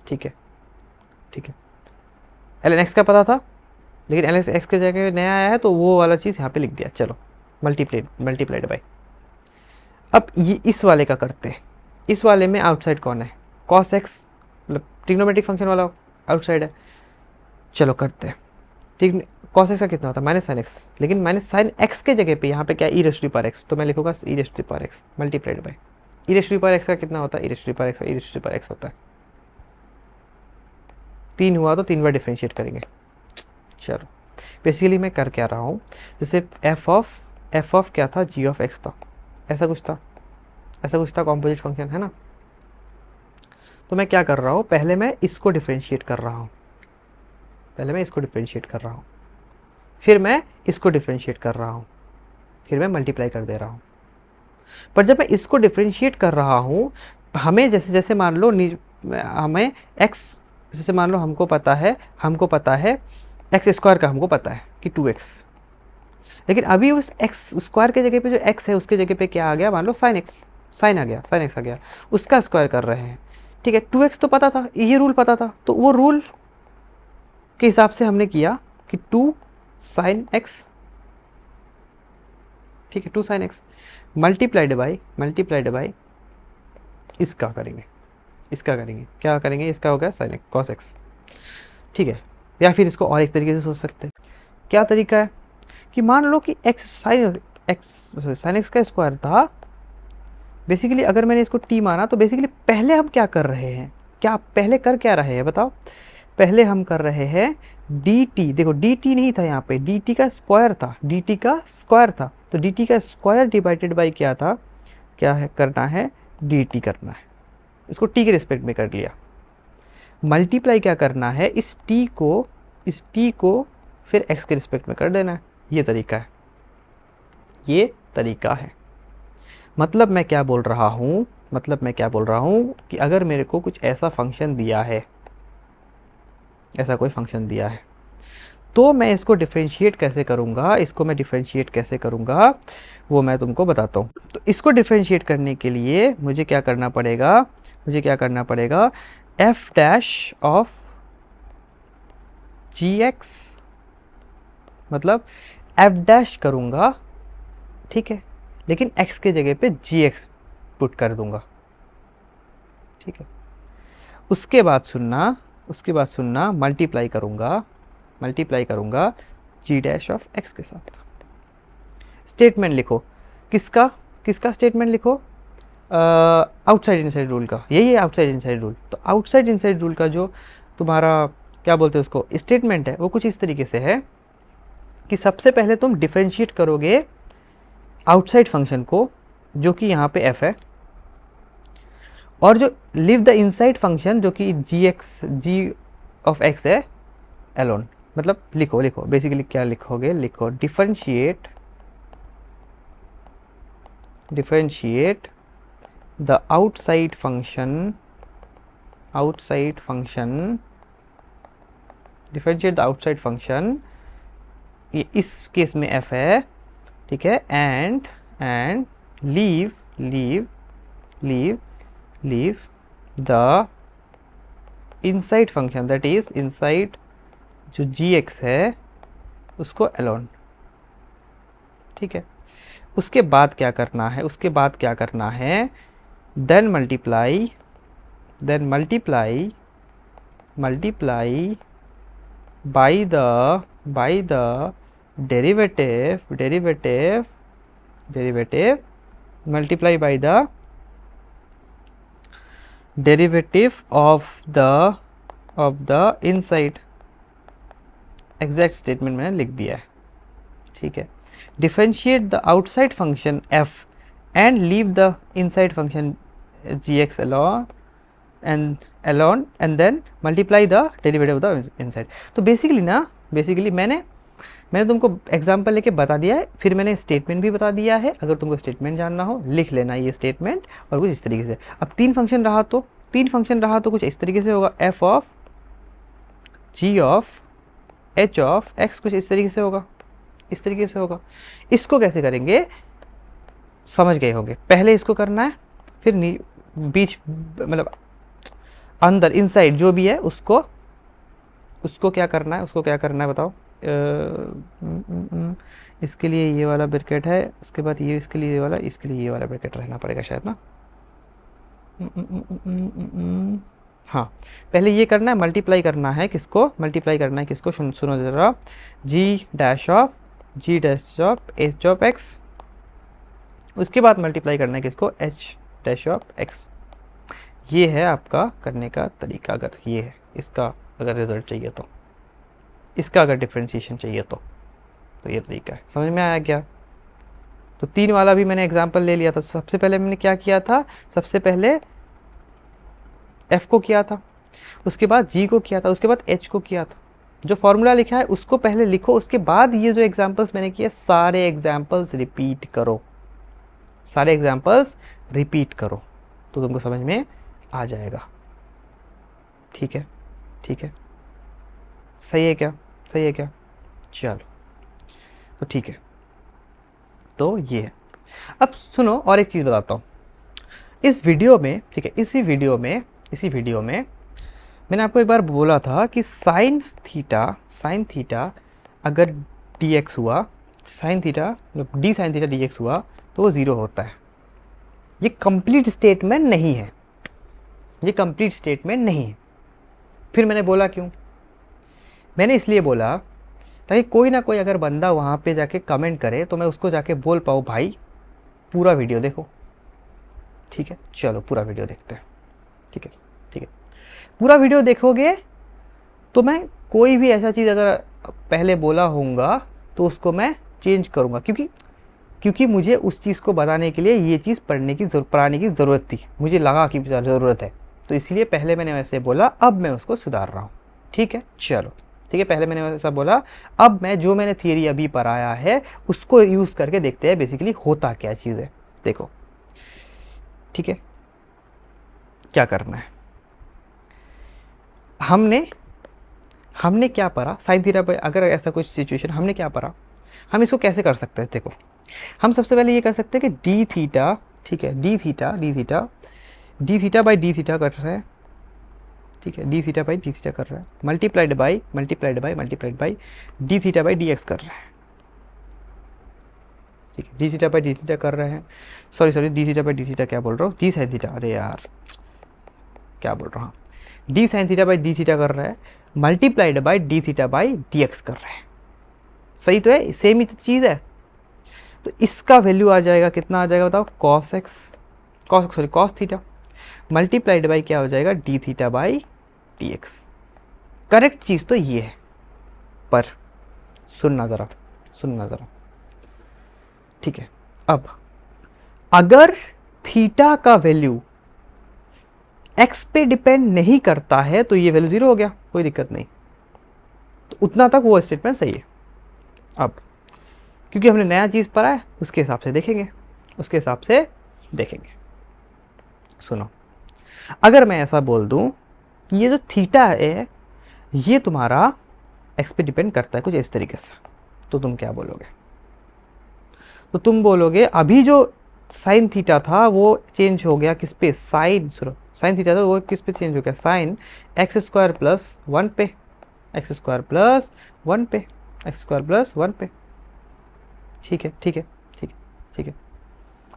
ठीक है, ठीक है। ln x का पता था, लेकिन ln x के जगह नया आया है तो वो वाला चीज़ यहाँ पे लिख दिया। चलो मल्टीप्लाइड बाय। अब ये इस वाले का करते हैं। इस वाले में आउटसाइड कौन है? cos x, मतलब ट्रिग्नोमेट्रिक फंक्शन वाला आउटसाइड है। चलो करते हैं। ठीक, cos x का कितना होता है? माइनस साइन एक्स, लेकिन माइनस साइन एक्स के जगह पे यहाँ पे क्या? E raise to the power x, तो मैं लिखूंगा e raise to the power x multiplied by e raise to the power x का कितना होता है? E raise to the power x, e raise to the power x होता है। 3 हुआ तो 3 बार डिफ्रेंशिएट करेंगे। चलो बेसिकली मैं कर क्या रहा हूँ, जैसे f ऑफ एफ ऑफ क्या था, जी ऑफ एक्स था, ऐसा कुछ था, ऐसा कुछ था कॉम्पोजिट फंक्शन, है ना। तो मैं क्या कर रहा हूँ, पहले मैं इसको डिफ्रेंशिएट कर रहा हूँ, पहले मैं इसको डिफ्रेंशिएट कर रहा हूँ, फिर मैं इसको डिफ्रेंशिएट कर रहा हूँ, फिर मैं मल्टीप्लाई कर दे रहा हूँ। पर जब मैं इसको डिफ्रेंशिएट कर रहा हूँ, हमें जैसे जैसे मान लो हमें x, जैसे मान लो हमको पता है एक्स स्क्वायर का हमको पता है कि 2x, लेकिन अभी उस एक्स स्क्वायर के जगह पे जो x है उसके जगह पे क्या आ गया, मान लो साइन x आ गया, उसका स्क्वायर कर रहे हैं, ठीक है। 2x तो पता था, ये रूल पता था, तो वो रूल के हिसाब से हमने किया कि 2 साइन x, ठीक है, 2 साइन x मल्टीप्लाइड बाई इसका करेंगे, क्या करेंगे, इसका हो गया साइन एक्स कॉस एक्स, ठीक है। या फिर इसको और एक तरीके से सोच सकते हैं, क्या तरीका है कि मान लो कि साइन एक्स का स्क्वायर था, बेसिकली अगर मैंने इसको t माना तो बेसिकली पहले हम क्या कर रहे हैं, पहले कर क्या रहे हैं बताओ, पहले हम कर रहे हैं dt, देखो dt नहीं था यहाँ पे, dt का स्क्वायर था, तो dt का स्क्वायर डिवाइडेड बाई क्या था, क्या है करना है, dt करना है, इसको t के रिस्पेक्ट में कर लिया। मल्टीप्लाई क्या करना है, इस t को फिर x के रिस्पेक्ट में कर देना है, ये तरीका है। मतलब मैं क्या बोल रहा हूँ कि अगर मेरे को कुछ ऐसा फंक्शन दिया है, ऐसा कोई फंक्शन दिया है, तो मैं इसको डिफरेंशिएट कैसे करूँगा, वो मैं तुमको बताता हूँ। तो इसको डिफरेंशिएट करने के लिए मुझे क्या करना पड़ेगा, f dash of g x, मतलब एफ डैश करूँगा, ठीक है, लेकिन x के जगह पे जी एक्स पुट कर दूंगा, ठीक है। उसके बाद सुनना मल्टीप्लाई करूँगा जी डैश ऑफ एक्स के साथ। स्टेटमेंट लिखो, किसका स्टेटमेंट लिखो, आउटसाइड इनसाइड रूल का, यही है आउटसाइड इनसाइड रूल। तो आउटसाइड इनसाइड रूल का जो तुम्हारा क्या बोलते हैं उसको, स्टेटमेंट है, वो कुछ इस तरीके से है कि सबसे पहले तुम डिफरेंशिएट करोगे आउटसाइड फंक्शन को, जो कि यहाँ पे f है, और जो लिव द इनसाइड फंक्शन जो कि जी ऑफ एक्स है एलोन। मतलब लिखो बेसिकली क्या लिखोगे, differentiate the outside function, differentiate the outside function, ये इस केस में f है, ठीक है, and leave the inside function, that is inside जो जी एक्स है उसको एलोन, ठीक है। उसके बाद क्या करना है, then multiply by the derivative multiply by the derivative of the inside, exact statement मैंने लिख दिया है, ठीक है। Differentiate the outside function f and leave the inside function gx alone and then multiply the derivative of the inside. तो basically मैंने तुमको example लेके बता दिया है, फिर मैंने स्टेटमेंट भी बता दिया है। अगर तुमको स्टेटमेंट जानना हो लिख लेना ये स्टेटमेंट, और कुछ इस तरीके से। अब तीन फंक्शन रहा तो कुछ इस तरीके से होगा, f of g of h of x, कुछ इस तरीके से होगा। इसको कैसे करेंगे समझ गए होंगे। पहले इसको करना है, फिर बीच मतलब अंदर इनसाइड जो भी है उसको क्या करना है बताओ। इसके लिए ये वाला ब्रैकेट है, उसके बाद ये इसके लिए ये वाला ब्रैकेट रहना पड़ेगा शायद ना। हाँ, पहले ये करना है, मल्टीप्लाई करना है किसको सुनो ज़रा, g dash of h of x, उसके बाद मल्टीप्लाई करना है किसको, एच डैश ऑफ एक्स। ये है आपका करने का तरीका। अगर ये है इसका अगर रिजल्ट चाहिए तो, इसका अगर डिफ्रेंशिएशन चाहिए तो ये तरीका है। समझ में आया क्या? तो 3 वाला भी मैंने एग्जाम्पल ले लिया था। सबसे पहले मैंने क्या किया था, सबसे पहले एफ को किया था, उसके बाद जी को किया था, उसके बाद एच को किया था। जो फॉर्मूला लिखा है उसको पहले लिखो, उसके बाद ये जो एग्जाम्पल्स मैंने किए सारे एग्जाम्पल्स रिपीट करो, सारे एग्जाम्पल्स रिपीट करो, तो तुमको समझ में आ जाएगा। ठीक है, ठीक है, सही है क्या, सही है क्या? चलो तो ठीक है, तो ये है। अब सुनो और एक चीज़ बताता हूँ इस वीडियो में, ठीक है, इसी वीडियो में मैंने आपको एक बार बोला था कि साइन थीटा अगर dx हुआ, साइन थीटा मतलब डी साइन थीटा dx हुआ तो वो 0 होता है। ये कंप्लीट स्टेटमेंट नहीं है, ये कंप्लीट स्टेटमेंट नहीं है। फिर मैंने बोला क्यों? मैंने इसलिए बोला ताकि कोई ना कोई अगर बंदा वहाँ पे जाके कमेंट करे तो मैं उसको जाके बोल पाऊँ भाई पूरा वीडियो देखो। ठीक है, चलो पूरा वीडियो देखते हैं। ठीक है, ठीक है, पूरा वीडियो देखोगे तो मैं कोई भी ऐसा चीज़ अगर पहले बोला होऊंगा तो उसको मैं चेंज करूँगा, क्योंकि मुझे उस चीज़ को बताने के लिए ये चीज़ पढ़ने की ज़रूरत थी, मुझे लगा कि ज़रूरत है, तो इसलिए पहले मैंने वैसे बोला, अब मैं उसको सुधार रहा हूँ। ठीक है, चलो ठीक है, पहले मैंने वैसा बोला, अब मैंने थियरी अभी पढ़ाया है उसको यूज़ करके देखते हैं बेसिकली होता क्या चीज़ है। देखो ठीक है, क्या करना है, हमने क्या पढ़ा साइन थीटा पर, अगर ऐसा कुछ सिचुएशन हमने क्या पढ़ा, हम इसको कैसे कर सकते हैं। देखो हम सबसे पहले ये कर सकते हैं कि डी थीटा, ठीक है, D theta by d theta कर रहे हैं, ठीक है, D theta by d theta कर रहा है, multiplied by d theta by d x कर रहे हैं। ठीक है, D theta by d theta कर रहे हैं, sorry D theta by d theta क्या बोल रहा हूँ, डी साइन थीटा, अरे यार क्या बोल रहा हूँ, D sine theta by d theta कर रहा है, multiplied by d theta by d x कर रहे हैं। सही तो है, सेम ही तो चीज़ है। तो इसका वैल्यू आ जाएगा, कितना आ जाएगा बताओ, कॉस थीटा मल्टीप्लाइड बाई क्या हो जाएगा, d theta by d x. Correct चीज़ तो ये है, पर सुनना ज़रा, ठीक है। अब अगर थीटा का वैल्यू एक्स पे डिपेंड नहीं करता है तो ये वैल्यू 0 हो गया, कोई दिक्कत नहीं, तो उतना तक वो स्टेटमेंट सही है। अब क्योंकि हमने नया चीज़ पढ़ा है उसके हिसाब से देखेंगे, सुनो, अगर मैं ऐसा बोल दूं कि ये जो थीटा है ये तुम्हारा एक्स पे डिपेंड करता है कुछ इस तरीके से, तो तुम क्या बोलोगे? तो तुम बोलोगे अभी जो साइन थीटा था वो चेंज हो गया किस पे, साइन थीटा था वो किस पे चेंज हो गया, साइन एक्स स्क्वायर प्लस 1 पे, एक्स स्क्वायर प्लस 1 पे। ठीक है,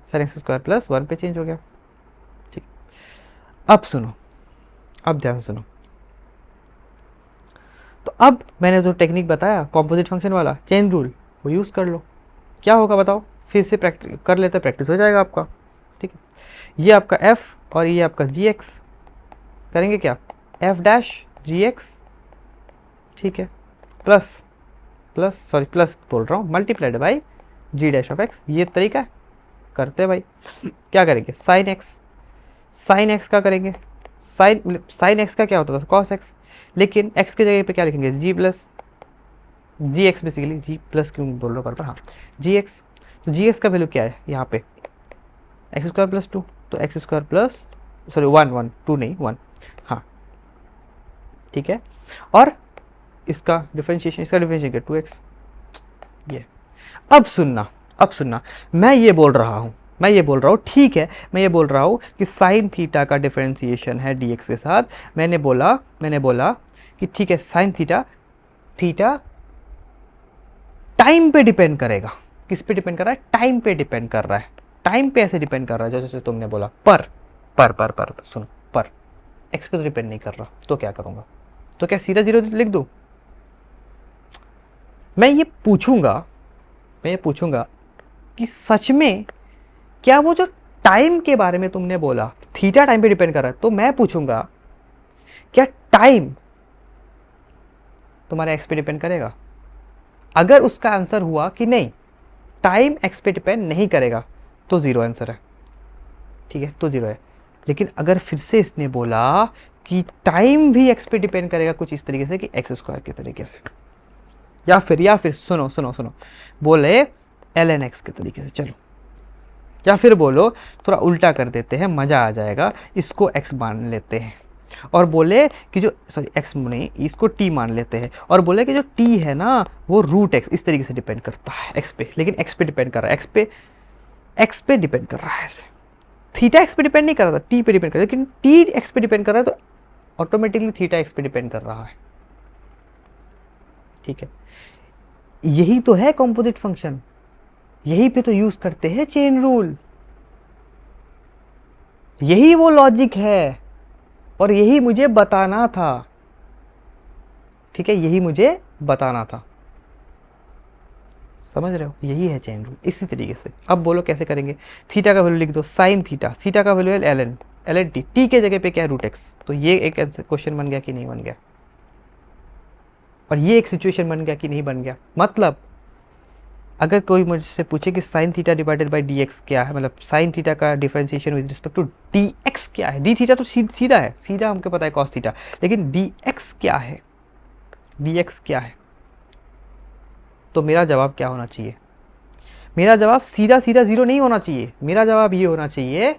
साइन एक्स स्क्वायर प्लस 1 पे चेंज हो गया। ठीक, अब सुनो, अब ध्यान से सुनो, तो अब मैंने जो टेक्निक बताया कॉम्पोजिट फंक्शन वाला चेन रूल, वो यूज़ कर लो, क्या होगा बताओ, फिर से प्रैक्टिस कर लेते, प्रैक्टिस हो जाएगा आपका। ठीक है, ये आपका f और ये आपका gx करेंगे क्या, f डैश gx, ठीक है, प्लस बोल रहा हूँ, multiplied by g dash of x, ये तरीका है करते भाई। क्या करेंगे, साइन x का करेंगे, साइन x का क्या होता था, cos x, लेकिन x के जगह पे क्या लिखेंगे, gx बेसिकली, g प्लस क्यों बोल रहा हूँ पर, हाँ gx, तो gx का वैल्यू क्या है यहाँ पे, एक्स स्क्वायर प्लस 2, तो एक्स स्क्वायर प्लस सॉरी 1 2 नहीं 1, हाँ ठीक है, और इसका डिफरेंशिएशन 2x। ये अब सुनना मैं ये बोल रहा हूँ ठीक है, मैं ये बोल रहा हूँ कि साइन थीटा का डिफरेंशिएशन है dx के साथ। मैंने बोला कि ठीक है, साइन थीटा टाइम पे डिपेंड करेगा, किस पे डिपेंड कर रहा है, टाइम पे डिपेंड कर रहा है, टाइम पे ऐसे डिपेंड कर रहा है जैसे तुमने बोला, पर सुनो, पर एक्स पे डिपेंड नहीं कर रहा, तो क्या करूँगा, तो क्या सीधा 0 लिख दूँ? मैं ये पूछूंगा कि सच में क्या वो जो टाइम के बारे में तुमने बोला थीटा टाइम पे डिपेंड कर रहा है, तो मैं पूछूंगा क्या टाइम तुम्हारे एक्स पे डिपेंड करेगा? अगर उसका आंसर हुआ कि नहीं टाइम एक्स पे डिपेंड नहीं करेगा तो ज़ीरो आंसर है, ठीक है, तो ज़ीरो है। लेकिन अगर फिर से इसने बोला कि टाइम भी एक्स पे डिपेंड करेगा कुछ इस तरीके से कि एक्स स्क्वायर के तरीके से, या फिर सुनो सुनो सुनो, बोले एल एन एक्स के तरीके से, चलो, या फिर बोलो थोड़ा उल्टा कर देते हैं, मज़ा आ जाएगा, इसको एक्स मान लेते हैं और बोले कि जो, सॉरी एक्स नहीं, इसको टी मान लेते हैं और बोले कि जो टी है ना वो रूट एक्स इस तरीके से डिपेंड करता है एक्स पे, लेकिन एक्स पे डिपेंड कर रहा है, एक्स पे डिपेंड कर रहा है ऐसे। थीटा एक्स पे डिपेंड नहीं कर रहा था, टी पे डिपेंड कर रहा है, लेकिन टी एक्स पे डिपेंड कर रहा है तो ऑटोमेटिकली थीटा एक्स पे डिपेंड कर रहा है, ठीक है। यही तो है कॉम्पोजिट फंक्शन, यही पे तो यूज करते हैं चेन रूल, यही वो लॉजिक है और यही मुझे बताना था, ठीक है, यही मुझे बताना था, समझ रहे हो, यही है चेन रूल। इसी तरीके से अब बोलो कैसे करेंगे, थीटा का वैल्यू लिख दो साइन थीटा, थीटा का वैल्यू है l n, l n t, t के जगह पे क्या है रूट एक्स, तो ये एक क्वेश्चन बन गया कि नहीं बन गया, और ये एक सिचुएशन बन गया कि नहीं बन गया। मतलब अगर कोई मुझसे पूछे कि sine theta divided by d x क्या है, मतलब साइन थीटा का differentiation with respect to d x क्या है, डी थीटा तो सीधा है, सीधा हमको पता है कॉस थीटा, लेकिन डी एक्स क्या है, डी एक्स क्या है, तो मेरा जवाब क्या होना चाहिए, मेरा जवाब सीधा सीधा ज़ीरो नहीं होना चाहिए, मेरा जवाब ये होना चाहिए,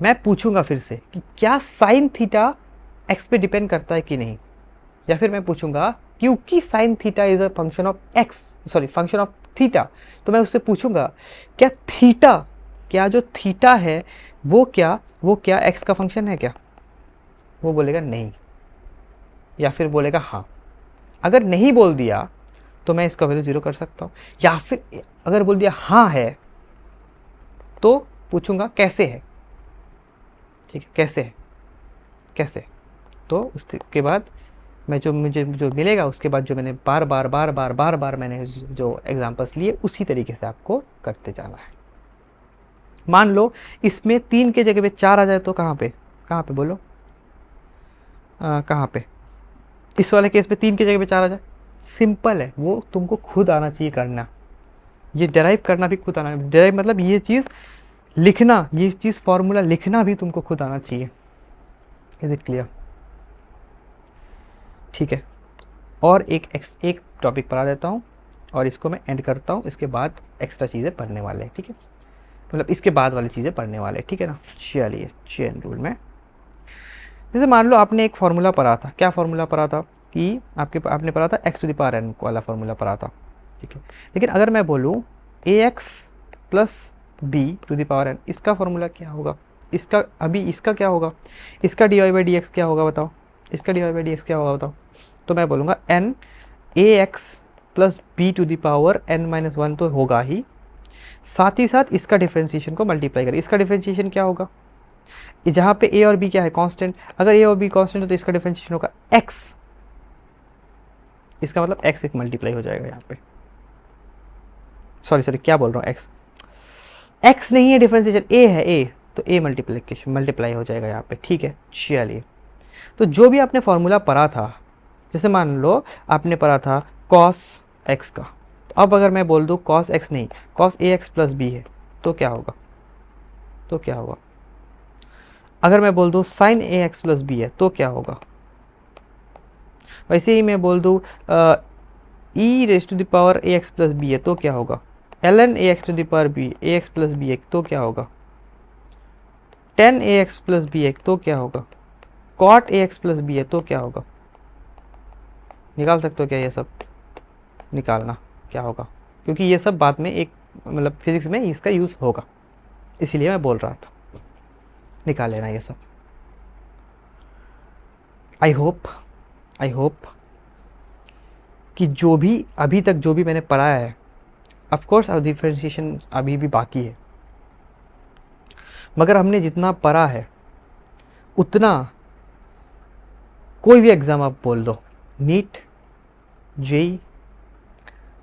मैं पूछूंगा फिर से कि क्या साइन थीटा एक्स पे डिपेंड करता है कि नहीं, या फिर मैं पूछूंगा क्योंकि sine theta is a function of x, sorry function of theta, तो मैं उससे पूछूंगा क्या थीटा, क्या जो थीटा है वो क्या एक्स का फंक्शन है क्या, वो बोलेगा नहीं, या फिर बोलेगा हाँ। अगर नहीं बोल दिया तो मैं इसका वैल्यू ज़ीरो कर सकता हूँ, या फिर अगर बोल दिया हाँ है तो पूछूंगा कैसे है, ठीक है, कैसे है, कैसे, तो उसके बाद मैं जो मुझे जो मिलेगा उसके बाद जो मैंने बार बार मैंने जो एग्जांपल्स लिए उसी तरीके से आपको करते जाना है। मान लो इसमें 3 के जगह पे 4 आ जाए तो कहाँ पे बोलो, कहाँ पे, इस वाले केस में 3 की जगह पे 4 आ जाए, सिंपल है, वो तुमको खुद आना चाहिए करना, ये डेराइव करना भी खुद आना, डेराइव मतलब ये चीज़ लिखना, ये चीज़ फॉर्मूला लिखना भी तुमको खुद आना चाहिए। इज इट क्लियर, ठीक है। और एक टॉपिक पढ़ा देता हूँ और इसको मैं एंड करता हूँ, इसके बाद एक्स्ट्रा चीज़ें पढ़ने वाले हैं, ठीक है, मतलब इसके बाद वाली चीज़ें पढ़ने वाले हैं, ठीक है ना। चलिए चेन रूल में जैसे मान लो आपने एक फार्मूला पढ़ा था, क्या फार्मूला पढ़ा था कि आपने पढ़ा था x to the power n वाला फार्मूला पढ़ा था, ठीक है। लेकिन अगर मैं बोलूँ a x plus b to the power n, इसका फार्मूला क्या होगा, इसका अभी इसका क्या होगा, इसका d y by d x क्या होगा बताओ, इसका d y by d x क्या होगा बताओ, तो मैं बोलूँगा n a x plus b to the power n minus one तो होगा ही, साथ ही साथ इसका डिफरेंशिएशन को मल्टीप्लाई करें, इसका डिफरेंशिएशन क्या होगा, जहाँ पे ए और बी क्या है कांस्टेंट, अगर ए और बी कांस्टेंट है तो इसका डिफरेंशिएशन होगा एक्स, इसका मतलब एक्स एक मल्टीप्लाई हो जाएगा यहाँ पे, सॉरी क्या बोल रहा हूँ, एक्स नहीं है डिफरेंशिएशन, ए है, ए तो ए मल्टीप्लाई हो जाएगा यहाँ पे, ठीक है। चलिए तो जो भी आपने फॉर्मूला पढ़ा था, जैसे मान लो आपने पढ़ा था कॉस एक्स का, तो अब अगर मैं बोल दूँ कॉस एक्स नहीं cos a x plus b है तो क्या होगा, अगर मैं बोल दूँ sine a x plus b है तो क्या होगा, वैसे ही मैं बोल दूँ e raise to the power a x plus b है तो क्या होगा, l n a x to the power b a x plus b है तो क्या होगा, tan a x plus b है तो क्या होगा, cot a x plus b है तो क्या होगा, निकाल सकते हो क्या ये सब, निकालना क्या होगा, क्योंकि ये सब बाद में एक मतलब फिजिक्स में इसका यूज़ होगा, इसीलिए मैं बोल रहा था, निकाल लेना ये सब। आई होप कि जो भी अभी तक जो भी मैंने पढ़ा है, ऑफ कोर्स डिफरेंशिएशन अभी भी बाकी है, मगर हमने जितना पढ़ा है उतना कोई भी एग्ज़ाम आप बोल दो, नीट, जेई,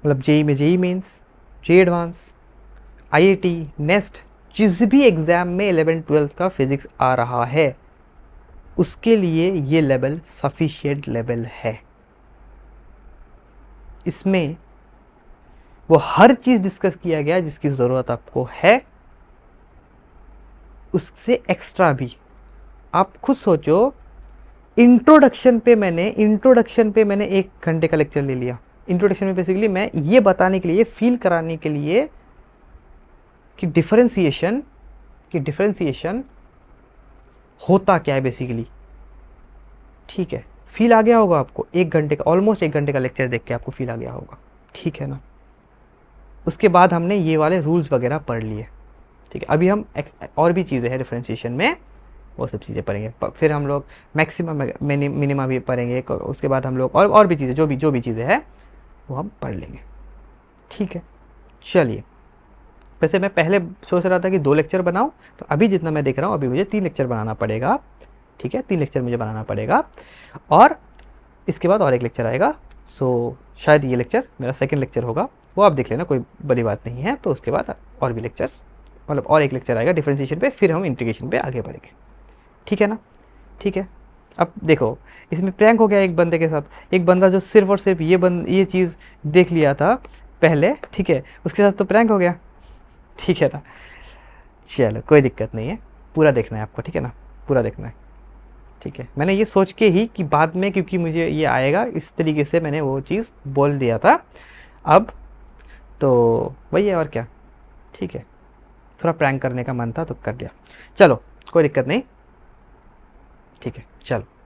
मतलब जेई में JEE Mains, JEE advance, IIT, NEST, जिस भी एग्ज़ाम में 11-12 का फिज़िक्स आ रहा है उसके लिए ये लेवल सफिशिएंट लेवल है। इसमें वो हर चीज़ डिस्कस किया गया जिसकी ज़रूरत आपको है, उससे एक्स्ट्रा भी। आप खुद सोचो, इंट्रोडक्शन पे मैंने 1 घंटे का लेक्चर ले लिया। इंट्रोडक्शन में बेसिकली मैं ये बताने के लिए, फील कराने के लिए कि डिफरेंशिएशन होता क्या है बेसिकली। ठीक है, फील आ गया होगा आपको, 1 घंटे का, ऑलमोस्ट 1 घंटे का लेक्चर देख के आपको फील आ गया होगा। ठीक है ना। उसके बाद हमने ये वाले रूल्स वगैरह पढ़ लिए। ठीक है, अभी हम और भी चीज़ें हैं डिफरेंशिएशन में, वो सब चीज़ें पढ़ेंगे। फिर हम लोग मैक्सिमम मिनिमा भी पढ़ेंगे। उसके बाद हम लोग और भी चीज़ें, जो भी चीज़ें हैं वो हम पढ़ लेंगे। ठीक है, चलिए। वैसे मैं पहले सोच रहा था कि 2 लेक्चर बनाऊं, तो अभी जितना मैं देख रहा हूँ अभी मुझे 3 लेक्चर बनाना पड़ेगा। ठीक है, 3 लेक्चर मुझे बनाना पड़ेगा, और इसके बाद और 1 लेक्चर आएगा। सो शायद ये लेक्चर मेरा सेकंड लेक्चर होगा, वो आप देख लेना, कोई बड़ी बात नहीं है। तो उसके बाद और भी लेक्चर्स, मतलब और 1 लेक्चर आएगा डिफरेंशिएशन पे, फिर हम इंटीग्रेशन पे आगे बढ़ेंगे। ठीक है ना। ठीक है, अब देखो, इसमें प्रैंक हो गया एक बंदे के साथ। एक बंदा जो सिर्फ और सिर्फ ये चीज़ देख लिया था पहले, ठीक है, उसके साथ तो प्रैंक हो गया। ठीक है ना। चलो कोई दिक्कत नहीं है, पूरा देखना है आपको। ठीक है ना, पूरा देखना है। ठीक है, मैंने ये सोच के ही कि बाद में, क्योंकि मुझे ये आएगा, इस तरीके से मैंने वो चीज़ बोल दिया था। अब तो वही है, और क्या। ठीक है, थोड़ा प्रैंक करने का मन था तो कर लिया। चलो कोई दिक्कत नहीं। ठीक है, चलो।